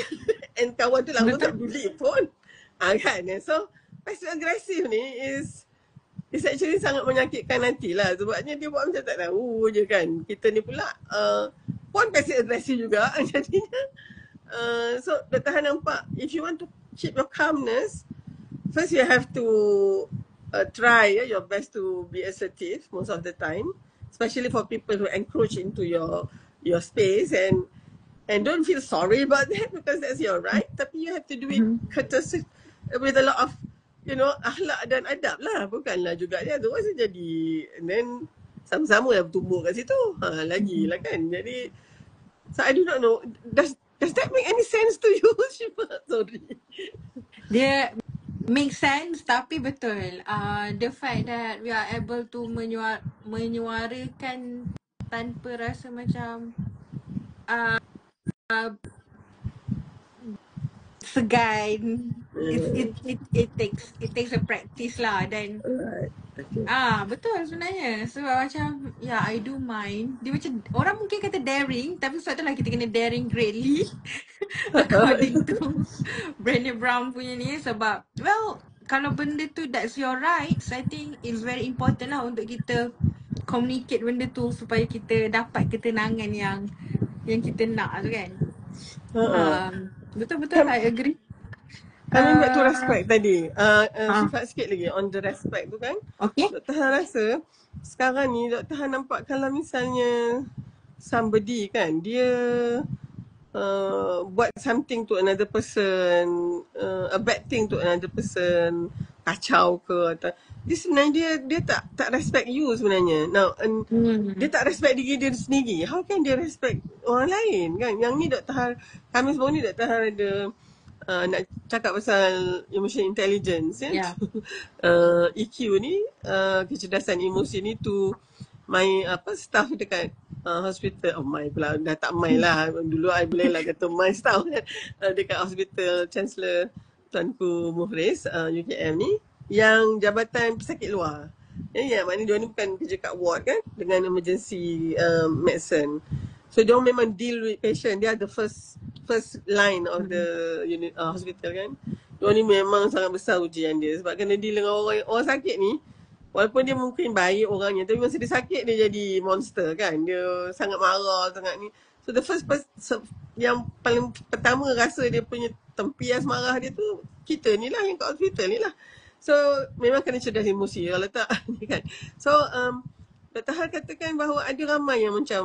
and kawan tu lama tak peduli pun. Kan, so passive aggressive ni is actually sangat menyakitkan hati lah. Sebabnya dia buat macam tak tahu je kan. Kita ni pula pun passive aggressive juga. Jadinya, so Dr. Han nampak, if you want to keep your calmness, first you have to try your best to be assertive most of the time, especially for people who encroach into your space, and don't feel sorry about that because that's your right. Tapi you have to do it courteous with a lot of, you know, akhlak dan adab lah. Bukanlah juga dia tu rasa jadi, and then sama-sama yang bertumbuk kat situ. Lagi lah kan. Jadi, so I do not know, does that make any sense to you, Shifa? Sorry. Dia make sense, tapi betul. The fact that we are able to menyuarakan tanpa rasa macam segan. It takes a practice lah. Dan betul sebenarnya. Sebab macam I do mind. Dia macam orang mungkin kata daring, tapi sebab tu lah kita kena daring greatly according to Brené Brown punya ni. Sebab kalau benda tu that's your rights, I think it's very important lah untuk kita communicate benda tu supaya kita dapat ketenangan yang kita nak tu kan. Betul-betul I agree. Coming back to respect tadi, Sifat sikit lagi on the respect tu kan. Okay. Dr. Han rasa sekarang ni Dr. Han nampak kalau misalnya somebody kan, dia buat something to another person, a bad thing to another person, kacau ke atau dia sebenarnya dia tak respect you sebenarnya. Now dia tak respect diri dia sendiri. How can dia respect orang lain kan? Yang ni Dr. Han, kami semua ni Dr. Han ada nak cakap pasal emotional intelligence ya. EQ ni, kecerdasan emosi ni tu my staff dekat hospital. My pula dah tak my lah. Dulu I boleh lah kata my staff dekat hospital Chancellor Tuanku Muhriz UKM ni, yang jabatan pesakit luar. Maknanya dia ni bukan kerja kat ward kan, dengan emergency medicine. So dia memang deal with patient. Dia ada first line of the unit hospital kan. Dia ni memang sangat besar ujian dia sebab kena deal dengan orang sakit ni. Walaupun dia mungkin baik orangnya, tapi masa dia sakit dia jadi monster kan. Dia sangat marah, sangat ni. So the first yang paling pertama rasa dia punya tempias marah dia tu kita ni lah, yang kat hospital ni lah. So memang kena cerdas emosi kalau tak ni kan. So Dr. Har katakan bahawa ada ramai yang macam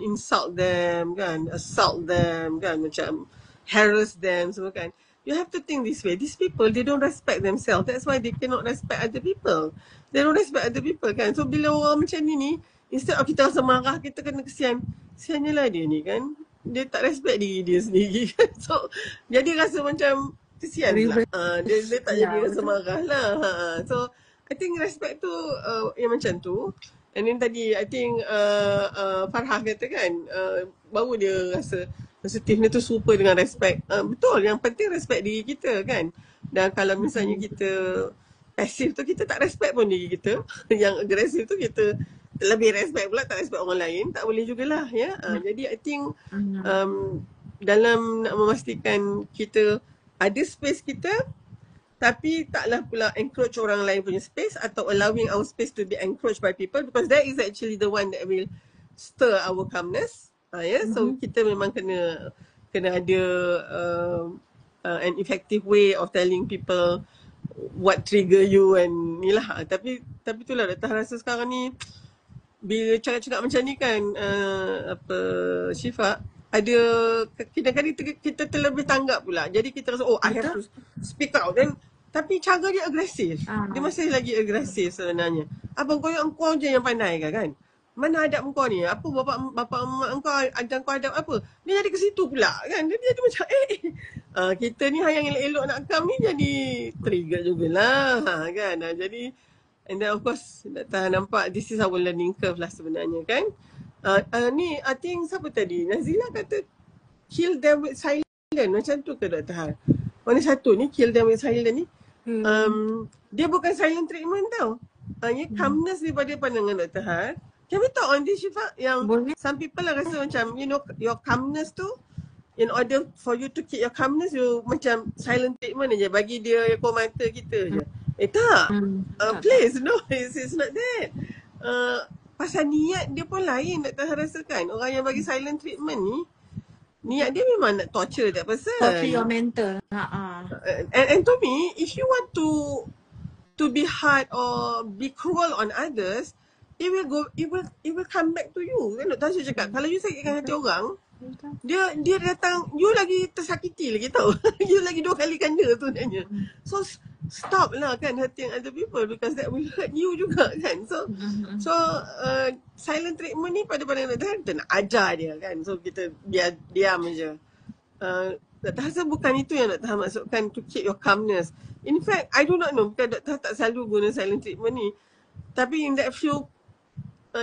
insult them kan, assault them kan, macam harass them semua kan. You have to think this way. These people, they don't respect themselves. That's why they cannot respect other people. They don't respect other people kan. So bila orang macam ni, instead of kita rasa marah, kita kena kesian. Kesiannya lah dia ni kan. Dia tak respect diri dia sendiri kan. So jadi rasa macam kesian lah. Dia tak jadi rasa marah lah. So I think respect tu yang macam tu. And then tadi I think Farhah kata kan, baru dia rasa assertiveness tu serupa dengan respect. Betul, yang penting respect diri kita kan. Dan kalau misalnya kita pasif tu, kita tak respect pun diri kita. Yang agresif tu kita lebih respect pula, tak respect orang lain. Tak boleh jugalah ya. Jadi I think dalam nak memastikan kita ada space kita, tapi taklah pula encroach orang lain punya space atau allowing our space to be encroached by people, because that is actually the one that will stir our calmness. So kita memang kena ada an effective way of telling people what trigger you and ni lah. Tapi itulah Dr. rasa sekarang ni bila cakap-cakap macam ni kan, Syifa, ada kadang-kadang kita terlebih tanggap pula. Jadi kita rasa I have to speak out. Then tapi cara dia agresif. Dia masih lagi agresif sebenarnya. Abang kau je yang pandai kan? mana adab kau ni? Apa bapak mak kau ajar kau adab apa? Dia jadi ke situ pula kan. Dia jadi macam kita ni yang elok-elok nak come ni jadi trigger jugalah kan. Jadi and then of course Dr. nampak this is our learning curve lah sebenarnya kan. Ni I think siapa tadi? Nazila kata kill them with silence. Macam tu ke Dr. Han? Mana satu ni kill them with silence ni? Dia bukan silent treatment tau. Calmness daripada pandangan Dr. Han. Can we talk on this, Syifa? Yang some people lah rasa macam, you know, your calmness tu, in order for you to keep your calmness, you macam silent treatment je. Bagi dia ekor mata kita je. Tak. Please, no, it's not that. Pasal niat dia pun lain, Dr. Han rasakan. Orang yang bagi silent treatment ni, niat dia memang nak torture that person. Torture your mental. And to me, if you want to be hard or be cruel on others, it will come back to you. Kan Dr. Tasha cakap, kalau you sakitkan hati orang, dia datang, you lagi tersakiti lagi tau. You lagi 2 kali ganda tu sebenarnya. So stop lah kan hurting other people because that will hurt you juga kan. So silent treatment ni pada pandangan Dr. kita nak ajar dia kan. So kita biar diam je. Dr. Hassan bukan itu yang Dr. masukkan to keep your calmness. In fact, I do not know because Dr. tak selalu guna silent treatment ni. Tapi in that few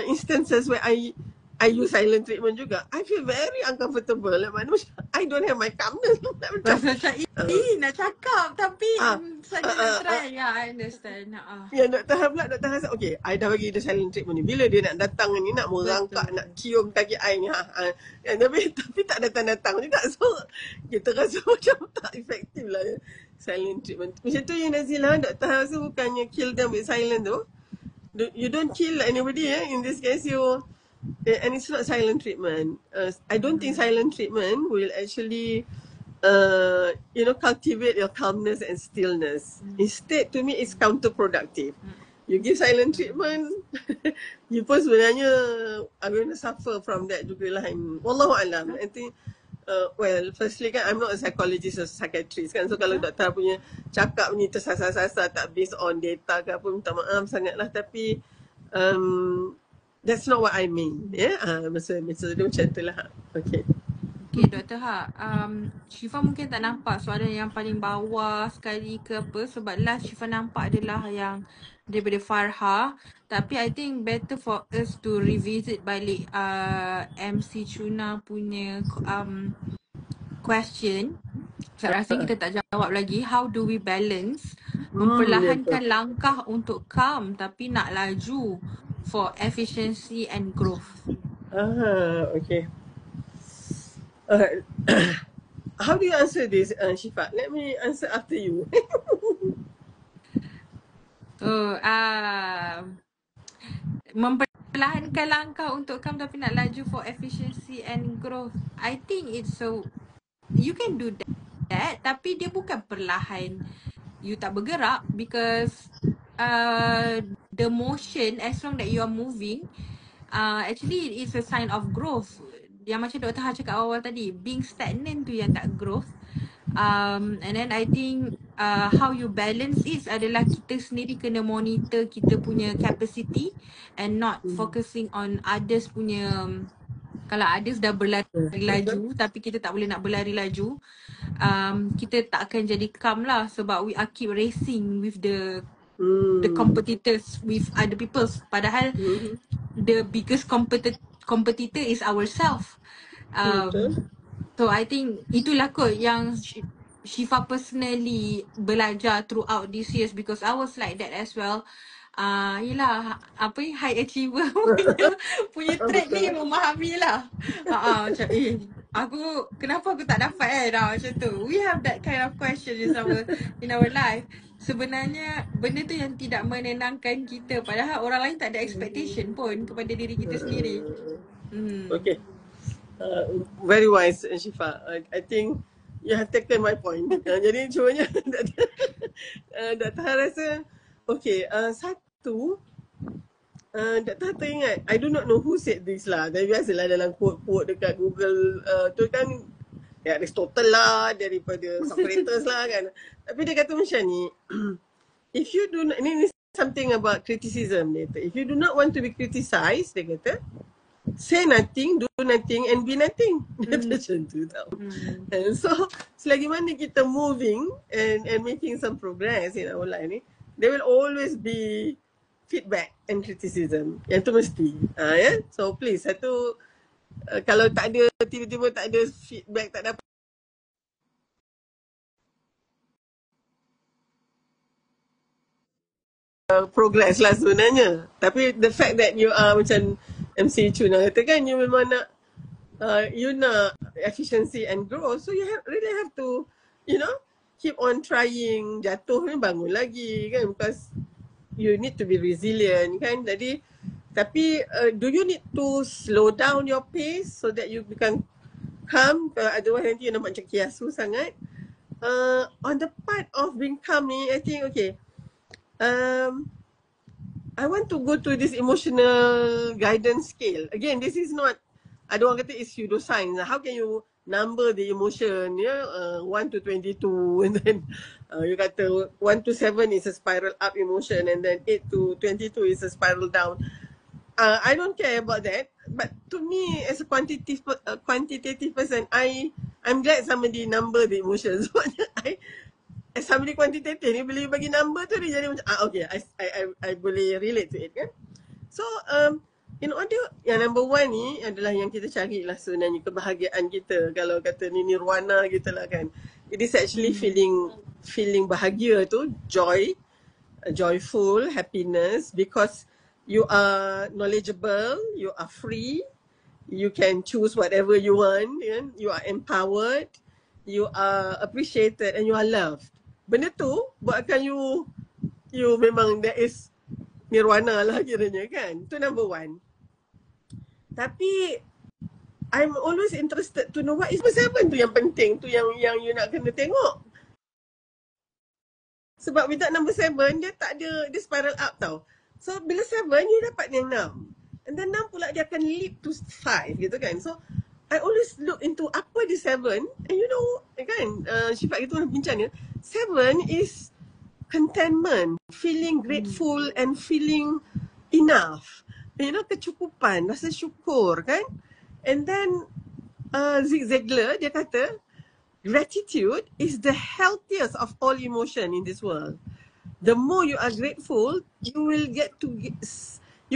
instances where I use silent treatment juga, I feel very uncomfortable. Macam I don't have my calmness. Macam nak cakap tapi saya nak try. I understand. Ya, Dr. Han pula, Dr. Han okay, I dah bagi dia silent treatment ni. Bila dia nak datang ni, nak merangkak, nak cium kaki I ni. Tapi tak datang-datang juga. So, kita rasa macam tak efektif lah silent treatment. Macam tu yang Nazila, Dr. Han rasa bukannya kill them with silent tu. You don't kill anybody in this case and it's not silent treatment. I don't think silent treatment will actually cultivate your calmness and stillness. Instead, to me, it's counterproductive. You give silent treatment, you pun sebenarnya are going to suffer from that jugalah. Wallahu alam. I think firstly kan, I'm not a psychologist or psychiatrist kan. So kalau doktor punya cakap ni tersasar-sasar tak based on data ke apa, minta maaf sangatlah. Tapi that's not what I mean. Maksud dia macam tu lah. Okay. Okay, Dr. Ha. Syifa mungkin tak nampak soalan yang paling bawah sekali ke apa. Sebab last Syifa nampak adalah yang daripada Farha. Tapi I think better for us to revisit balik MC Chuna punya question. Sebab rasa kita tak jawab lagi. How do we balance memperlahankan langkah untuk calm tapi nak laju for efficiency and growth? Okay. How do you answer this, Syifa? Let me answer after you. Memperlahankan langkah untuk calm tapi nak laju for efficiency and growth. I think it's you can do that tapi dia bukan perlahan. You tak bergerak because the motion, as long that you are moving, actually it's a sign of growth. Yang macam Dr. Ha cakap awal tadi, being stagnant tu yang tak growth. And then I think how you balance it adalah kita sendiri kena monitor kita punya capacity and not focusing on others punya. Kalau others dah berlari laju tapi kita tak boleh nak berlari laju, kita tak akan jadi calm lah sebab we are keep racing with the competitors with other people. Padahal the biggest competitor is ourselves. So I think itulah kot yang Syifa personally belajar throughout this years because I was like that as well. Yelah, apa ni, high achiever punya trait ni memahami lah. Macam kenapa aku tak dapat macam tu. We have that kind of question in our life. Sebenarnya benda tu yang tidak menenangkan kita. Padahal orang lain tak ada expectation pun kepada diri kita sendiri. Okay. Very wise, Syifa. I think you have taken my point. Jadi cumanya Dr. Han rasa okay, satu Dr. Han teringat, I do not know who said this lah. Tapi biasalah dalam quote-quote dekat Google tu kan Aristotle lah, daripada Socrates lah kan. Tapi dia kata macam ni, if you do not, ini something about criticism, dia kata. If you do not want to be criticized, dia kata, say nothing, do nothing and be nothing. Dia kata macam tu tau. And so, selagi mana kita moving and making some progress in our life ni, there will always be feedback and criticism. Yang tu mesti. Ya? So please, satu, kalau tak ada, tiba-tiba tak ada feedback, tak dapat progress lah sebenarnya. Tapi the fact that you are macam MC Chuna kata kan, you memang nak you nak efficiency and growth, so you really have to, you know, keep on trying. Jatuh ni bangun lagi kan, because you need to be resilient kan. Jadi tapi do you need to slow down your pace so that you become calm? Otherwise nanti you nampak macam kiasu sangat. On the part of being calm ni, I think okay, I want to go to this emotional guidance scale. Again, this is not, ada orang kata it's pseudoscience. How can you number the emotion, 1 to 22, and then you kata 1 to 7 is a spiral up emotion, and then 8 to 22 is a spiral down. I don't care about that, but to me as a quantitative person, I'm glad somebody number the emotions. As somebody quantitative ni, bila you bagi number tu dia jadi macam okay, I boleh relate to it kan. So in order, yang number one ni adalah yang kita cari lah sebenarnya, kebahagiaan kita. Kalau kata ni nirwana kita lah kan, it is actually feeling bahagia tu, joyful, happiness, because you are knowledgeable, you are free, you can choose whatever you want, you are empowered, you are appreciated and you are loved. Benda tu buatkan you memang there is nirwana lah kiranya kan. Tu number one. Tapi I'm always interested to know what is number 7 tu yang penting, tu yang you nak kena tengok. Sebab without number 7 dia tak ada, dia spiral up tau. So bila 7 you dapat yang 6. And then 6 pula dia akan lead to 5 gitu kan. So I always look into apa di 7, and you know kan, Syifa kita orang bincang ni, 7 is contentment, feeling grateful and feeling enough. You know, kecukupan, rasa syukur kan. And then Zig Ziglar dia kata gratitude is the healthiest of all emotion in this world. The more you are grateful, you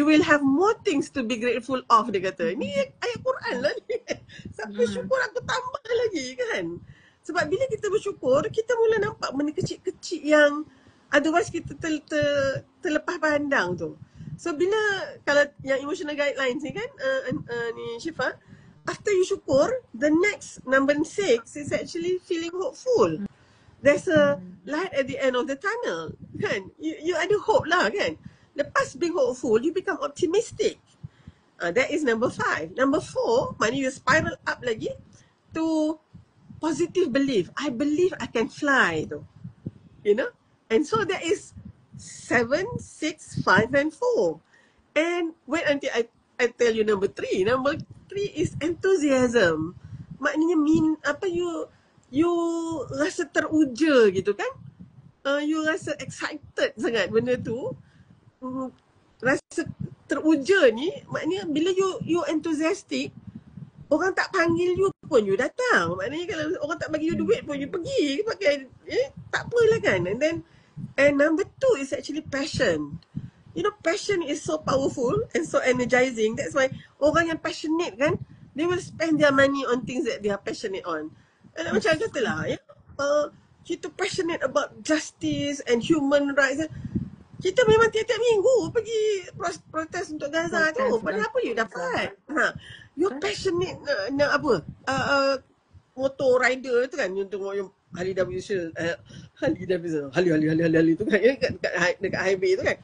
will have more things to be grateful of, dia kata. Ni ayat Quran lah ni. Siapa syukur aku tambah lagi kan. Sebab bila kita bersyukur, kita mula nampak benda kecil-kecil yang otherwise kita terlepas pandang tu. So bila, kalau yang emotional guidelines ni kan, ni Syifa, after you syukur, the next number 6 is actually feeling hopeful. There's a light at the end of the tunnel kan. You ada hope lah kan. Lepas being hopeful, you become optimistic. That is number 5. Number 4, maknanya you spiral up lagi to positive belief. I believe I can fly tu. You know? And so that is 7, 6, 5 and 4. And wait until I tell you number 3. Number 3 is enthusiasm. Maknanya you rasa teruja gitu kan. You rasa excited sangat benda tu. Rasa teruja ni maknanya bila you enthusiastic, orang tak panggil you pun you datang. Maknanya kalau orang tak bagi you duit pun you pergi pakai, tak apalah kan. And number 2 is actually passion. You know, passion is so powerful and so energizing. That's why orang yang passionate kan, they will spend their money on things that they are passionate on. And macam katalah kita passionate about justice and human rights. Kita memang tiap-tiap minggu pergi protes untuk Gaza tu. Padahal apa you dapat? You're passionate nak apa? Motor rider tu kan, you tengok yang Harley Davidson tu kan, dekat highway tu kan.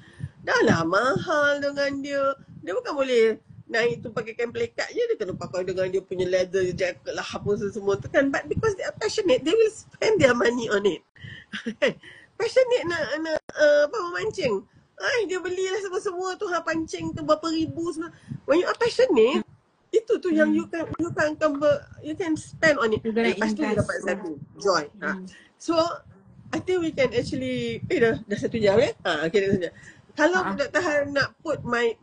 Dah lah mahal dengan dia. Dia bukan boleh naik tu pakai kain pelekat je, dia kena pakai dengan dia punya leather jacket lah apa semua tu kan. But because they are passionate, they will spend their money on it. Passionate nak memancing. Dia belilah semua tu, pancing tu berapa ribu semua. When you are passionate, itu tu yang you can spend on it. Lepas tu you dapat satu joy. So I think we can actually dah 1 jam okay, dah 1 jam. Kalau Dr. Har nak put my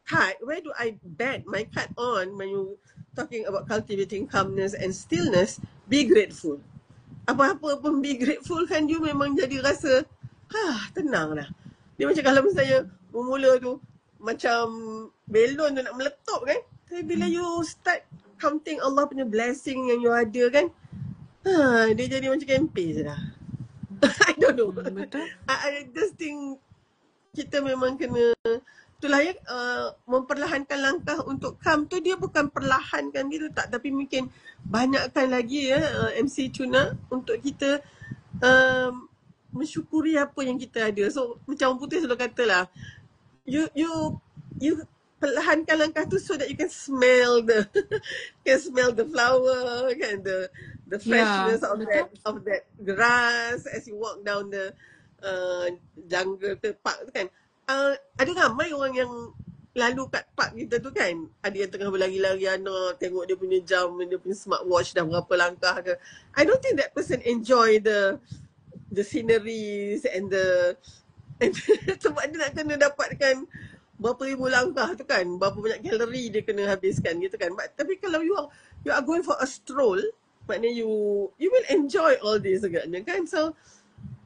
card, where do I bet my card on when you talking about cultivating calmness and stillness? Be grateful. Apa-apa pun be grateful kan, you memang jadi rasa tenang lah. Dia macam kalau misalnya bermula tu macam belon tu nak meletup kan, tapi bila you start counting Allah punya blessing yang you ada kan, dia jadi macam kempen je dah. I don't know. Betul. I just think kita memang kena, itulah ya, memperlahankan langkah untuk calm tu. Dia bukan perlahankan gitu tak, tapi mungkin banyakkan lagi ya MC Tuna untuk kita mensyukuri apa yang kita ada. So macam orang putih selalu kata lah, you perlahankan langkah tu so that you can smell the can smell the flower, kan, the freshness of that grass as you walk down the jungle ke park tu kan. Ada ramai orang yang lalu kat park kita tu kan, ada yang tengah berlari-lari anak, tengok dia punya jam, dia punya smartwatch dah berapa langkah ke. I don't think that person enjoy the sceneries and sebab dia nak kena dapatkan berapa ribu langkah tu kan, berapa banyak kalori dia kena habiskan gitu kan. Tapi kalau you are going for a stroll, maknanya you will enjoy all this agaknya kan. So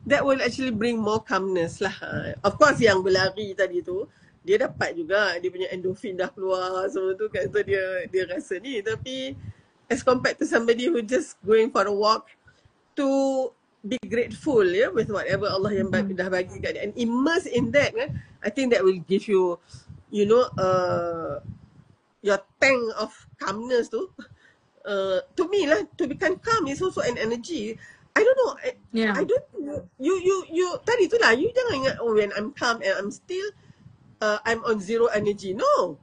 that will actually bring more calmness lah. Of course yang berlari tadi tu, dia dapat juga, dia punya endorphin dah keluar semua tu kan, so dia rasa ni. Tapi as compared to somebody who just going for a walk, to be grateful with whatever Allah yang dah bagi kat dia and immerse in that kan, I think that will give you your tank of calmness tu. To me lah, to become calm is also an energy. I don't know. I don't. You tadi tu lah. You jangan ingat when I'm calm and I'm still, I'm on zero energy. No.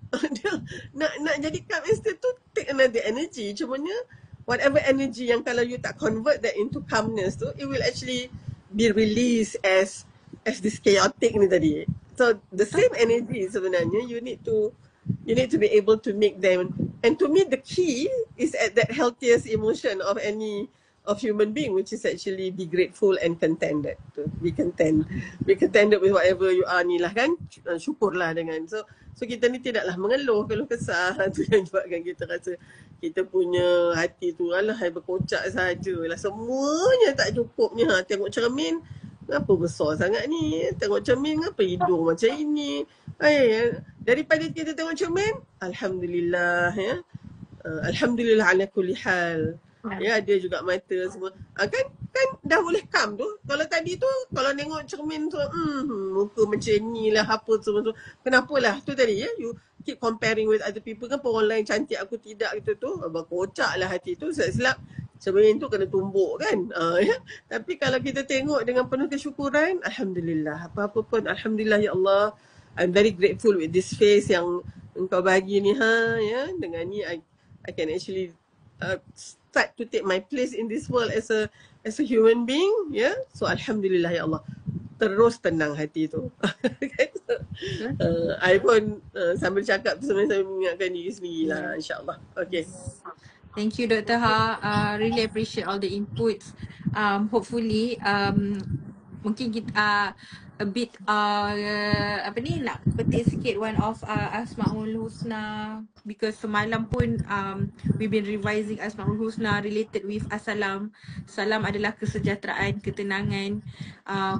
nak jadi calm and still tu take another energy. Cumanya whatever energy yang kalau you tak convert that into calmness tu, it will actually be released as this chaotic ni tadi. So the same energy sebenarnya you need to be able to make them. And to me the key is at that healthiest emotion of human being, which is actually be grateful and contented. Be contented with whatever you are ni lah kan. Syukurlah dengan. So kita ni tidaklah mengeluh kalau kesah. Tu yang buatkan kita rasa kita punya hati tu alah berkocak sajalah. Semuanya tak cukupnya. Tengok cermin, kenapa besar sangat ni? Tengok cermin, kenapa hidung macam ini? Daripada kita tengok cermin, alhamdulillah ya. Alhamdulillah ala kulli hal. Ya, ada juga mata semua. Kan dah boleh calm tu. Kalau tadi tu, kalau tengok cermin tu, muka macam ni lah, apa semua tu. Kenapalah tu tadi ya, you keep comparing with other people kan, orang lain cantik aku tidak gitu tu. Berkocak lah hati tu, silap cermin tu kena tumbuk kan. Ya. Tapi kalau kita tengok dengan penuh kesyukuran, alhamdulillah. Apa-apa pun, alhamdulillah ya Allah. I'm very grateful with this face yang engkau bagi ni ya. Dengan ni I can actually start to take my place in this world as a human being, ya. So alhamdulillah ya Allah. Terus tenang hati tu. I pun sambil cakap tu sebenarnya saya mengingatkan diri sendiri lah, insyaAllah. Okay. Thank you Dr. Ha. Really appreciate all the inputs. Hopefully mungkin kita a bit nak petik sikit one of Asmaul Husna, because semalam pun we've been revising Asmaul Husna related with As-Salam. Salam adalah kesejahteraan, ketenangan.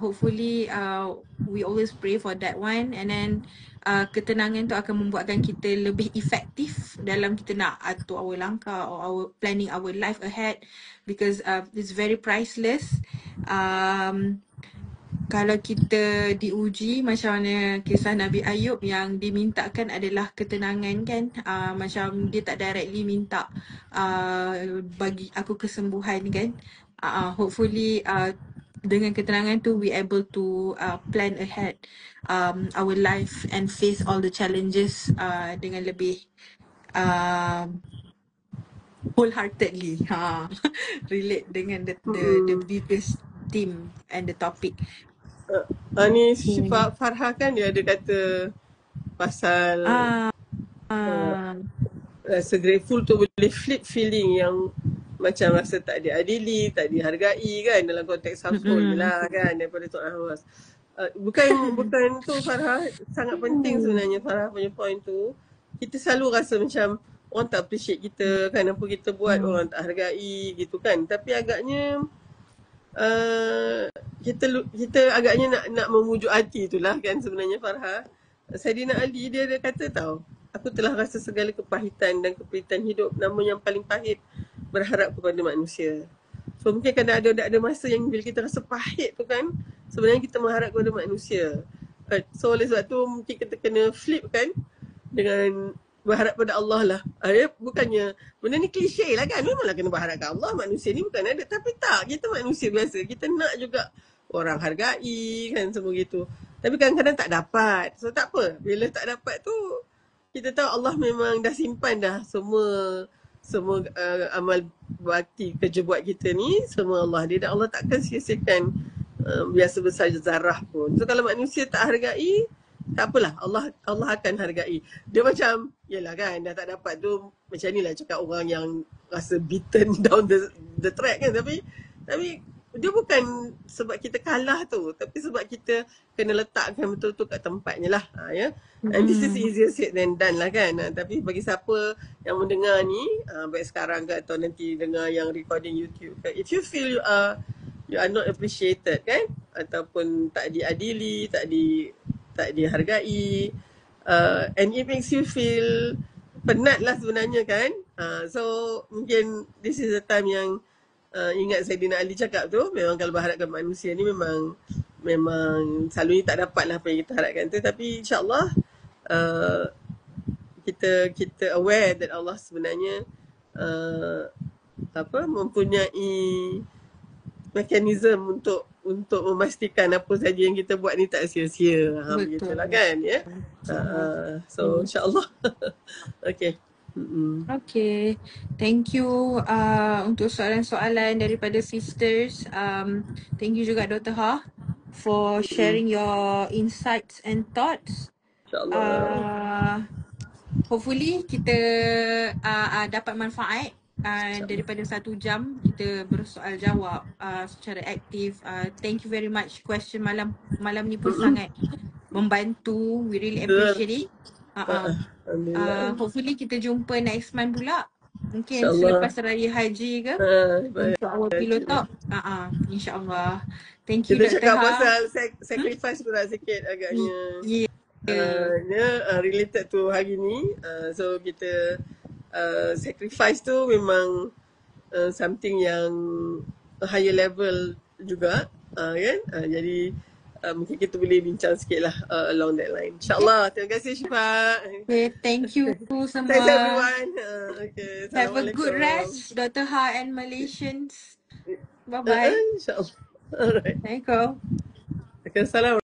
Hopefully we always pray for that one, and then ketenangan tu akan membuatkan kita lebih efektif dalam kita nak atur our langkah or our planning our life ahead, because it's very priceless. Kalau kita diuji macam mana kisah Nabi Ayub yang dimintakan adalah ketenangan kan, macam dia tak directly minta bagi aku kesembuhan kan. Hopefully dengan ketenangan tu we able to plan ahead our life and face all the challenges dengan lebih wholeheartedly. Relate dengan the biggest theme and the topic. Ni Syifa Farha kan dia ada kata pasal rasa grateful tu boleh flip feeling yang macam rasa tak diadili, tak dihargai kan, dalam konteks household lah kan, daripada Tuan Ahwas. Bukan tu Farah, sangat penting sebenarnya Farah punya point tu. Kita selalu rasa macam orang tak appreciate kita kan, apa kita buat orang tak hargai gitu kan. Tapi agaknya kita agaknya nak memujuk hati itulah kan sebenarnya Farah. Saidina Ali dia kata tau, aku telah rasa segala kepahitan dan kepahitan hidup, namun yang paling pahit berharap kepada manusia. So mungkin kadang ada masa yang bila kita rasa pahit tu kan, sebenarnya kita mengharap kepada manusia. So oleh sebab tu mungkin kita kena flip kan, dengan berharap pada Allah lah. Bukannya benda ni klise lah kan, memanglah kena berharap kat Allah. Manusia ni bukan ada, tapi tak, kita manusia biasa, kita nak juga orang hargai kan, semua gitu. Tapi kadang-kadang tak dapat. So tak apa, bila tak dapat tu kita tahu Allah memang dah simpan dah semua amal bakti kerja buat kita ni, semua Allah. Allah takkan sia-siakan biasa besar zarah pun. So kalau manusia tak hargai, tak apalah, Allah akan hargai. Dia macam, yelah kan, dah tak dapat tu, macam ni lah cakap orang yang rasa beaten down the track kan. Tapi dia bukan sebab kita kalah tu, tapi sebab kita kena letakkan betul-betul kat tempatnya lah. Ya. And this is easier said than done lah kan. Tapi bagi siapa yang mendengar ni, baik sekarang ke atau nanti dengar yang recording YouTube ke, if you feel you are not appreciated kan, ataupun tak diadili, tak dihargai, and it makes you feel penat lah sebenarnya kan. So mungkin this is the time yang ingat Saidina Ali cakap tu, memang kalau berharapkan manusia ni memang selalunya tak dapat lah apa yang kita harapkan tu. Tapi insyaAllah kita aware that Allah sebenarnya mempunyai mekanisme untuk memastikan apa saja yang kita buat ni tak sia-sia. Begitulah kan ya. So insyaAllah. Okay. Okay, thank you untuk soalan-soalan daripada sisters. Thank you juga Dr. Ha for sharing your insights and thoughts. InsyaAllah. Hopefully kita dapat manfaat daripada 1 jam kita bersoal jawab secara aktif. Thank you very much. Question malam ni pun sangat membantu. We really appreciate it. Hopefully kita jumpa next month pula. Mungkin selepas raya haji ke, untuk our pillow talk. InsyaAllah. Thank you kita Dr. cakap Ha. pasal sacrifice pula sikit agaknya. Related to hari ni. So kita sacrifice tu memang something yang higher level juga kan. Jadi mungkin kita boleh bincang sikit lah along that line. InsyaAllah. Terima kasih Syifa. Okay, thank you semua. Thanks everyone. Okay. Have a good rest, Dr. Ha and Malaysians. Bye-bye. InsyaAllah. Alright. Assalamualaikum. Assalamualaikum.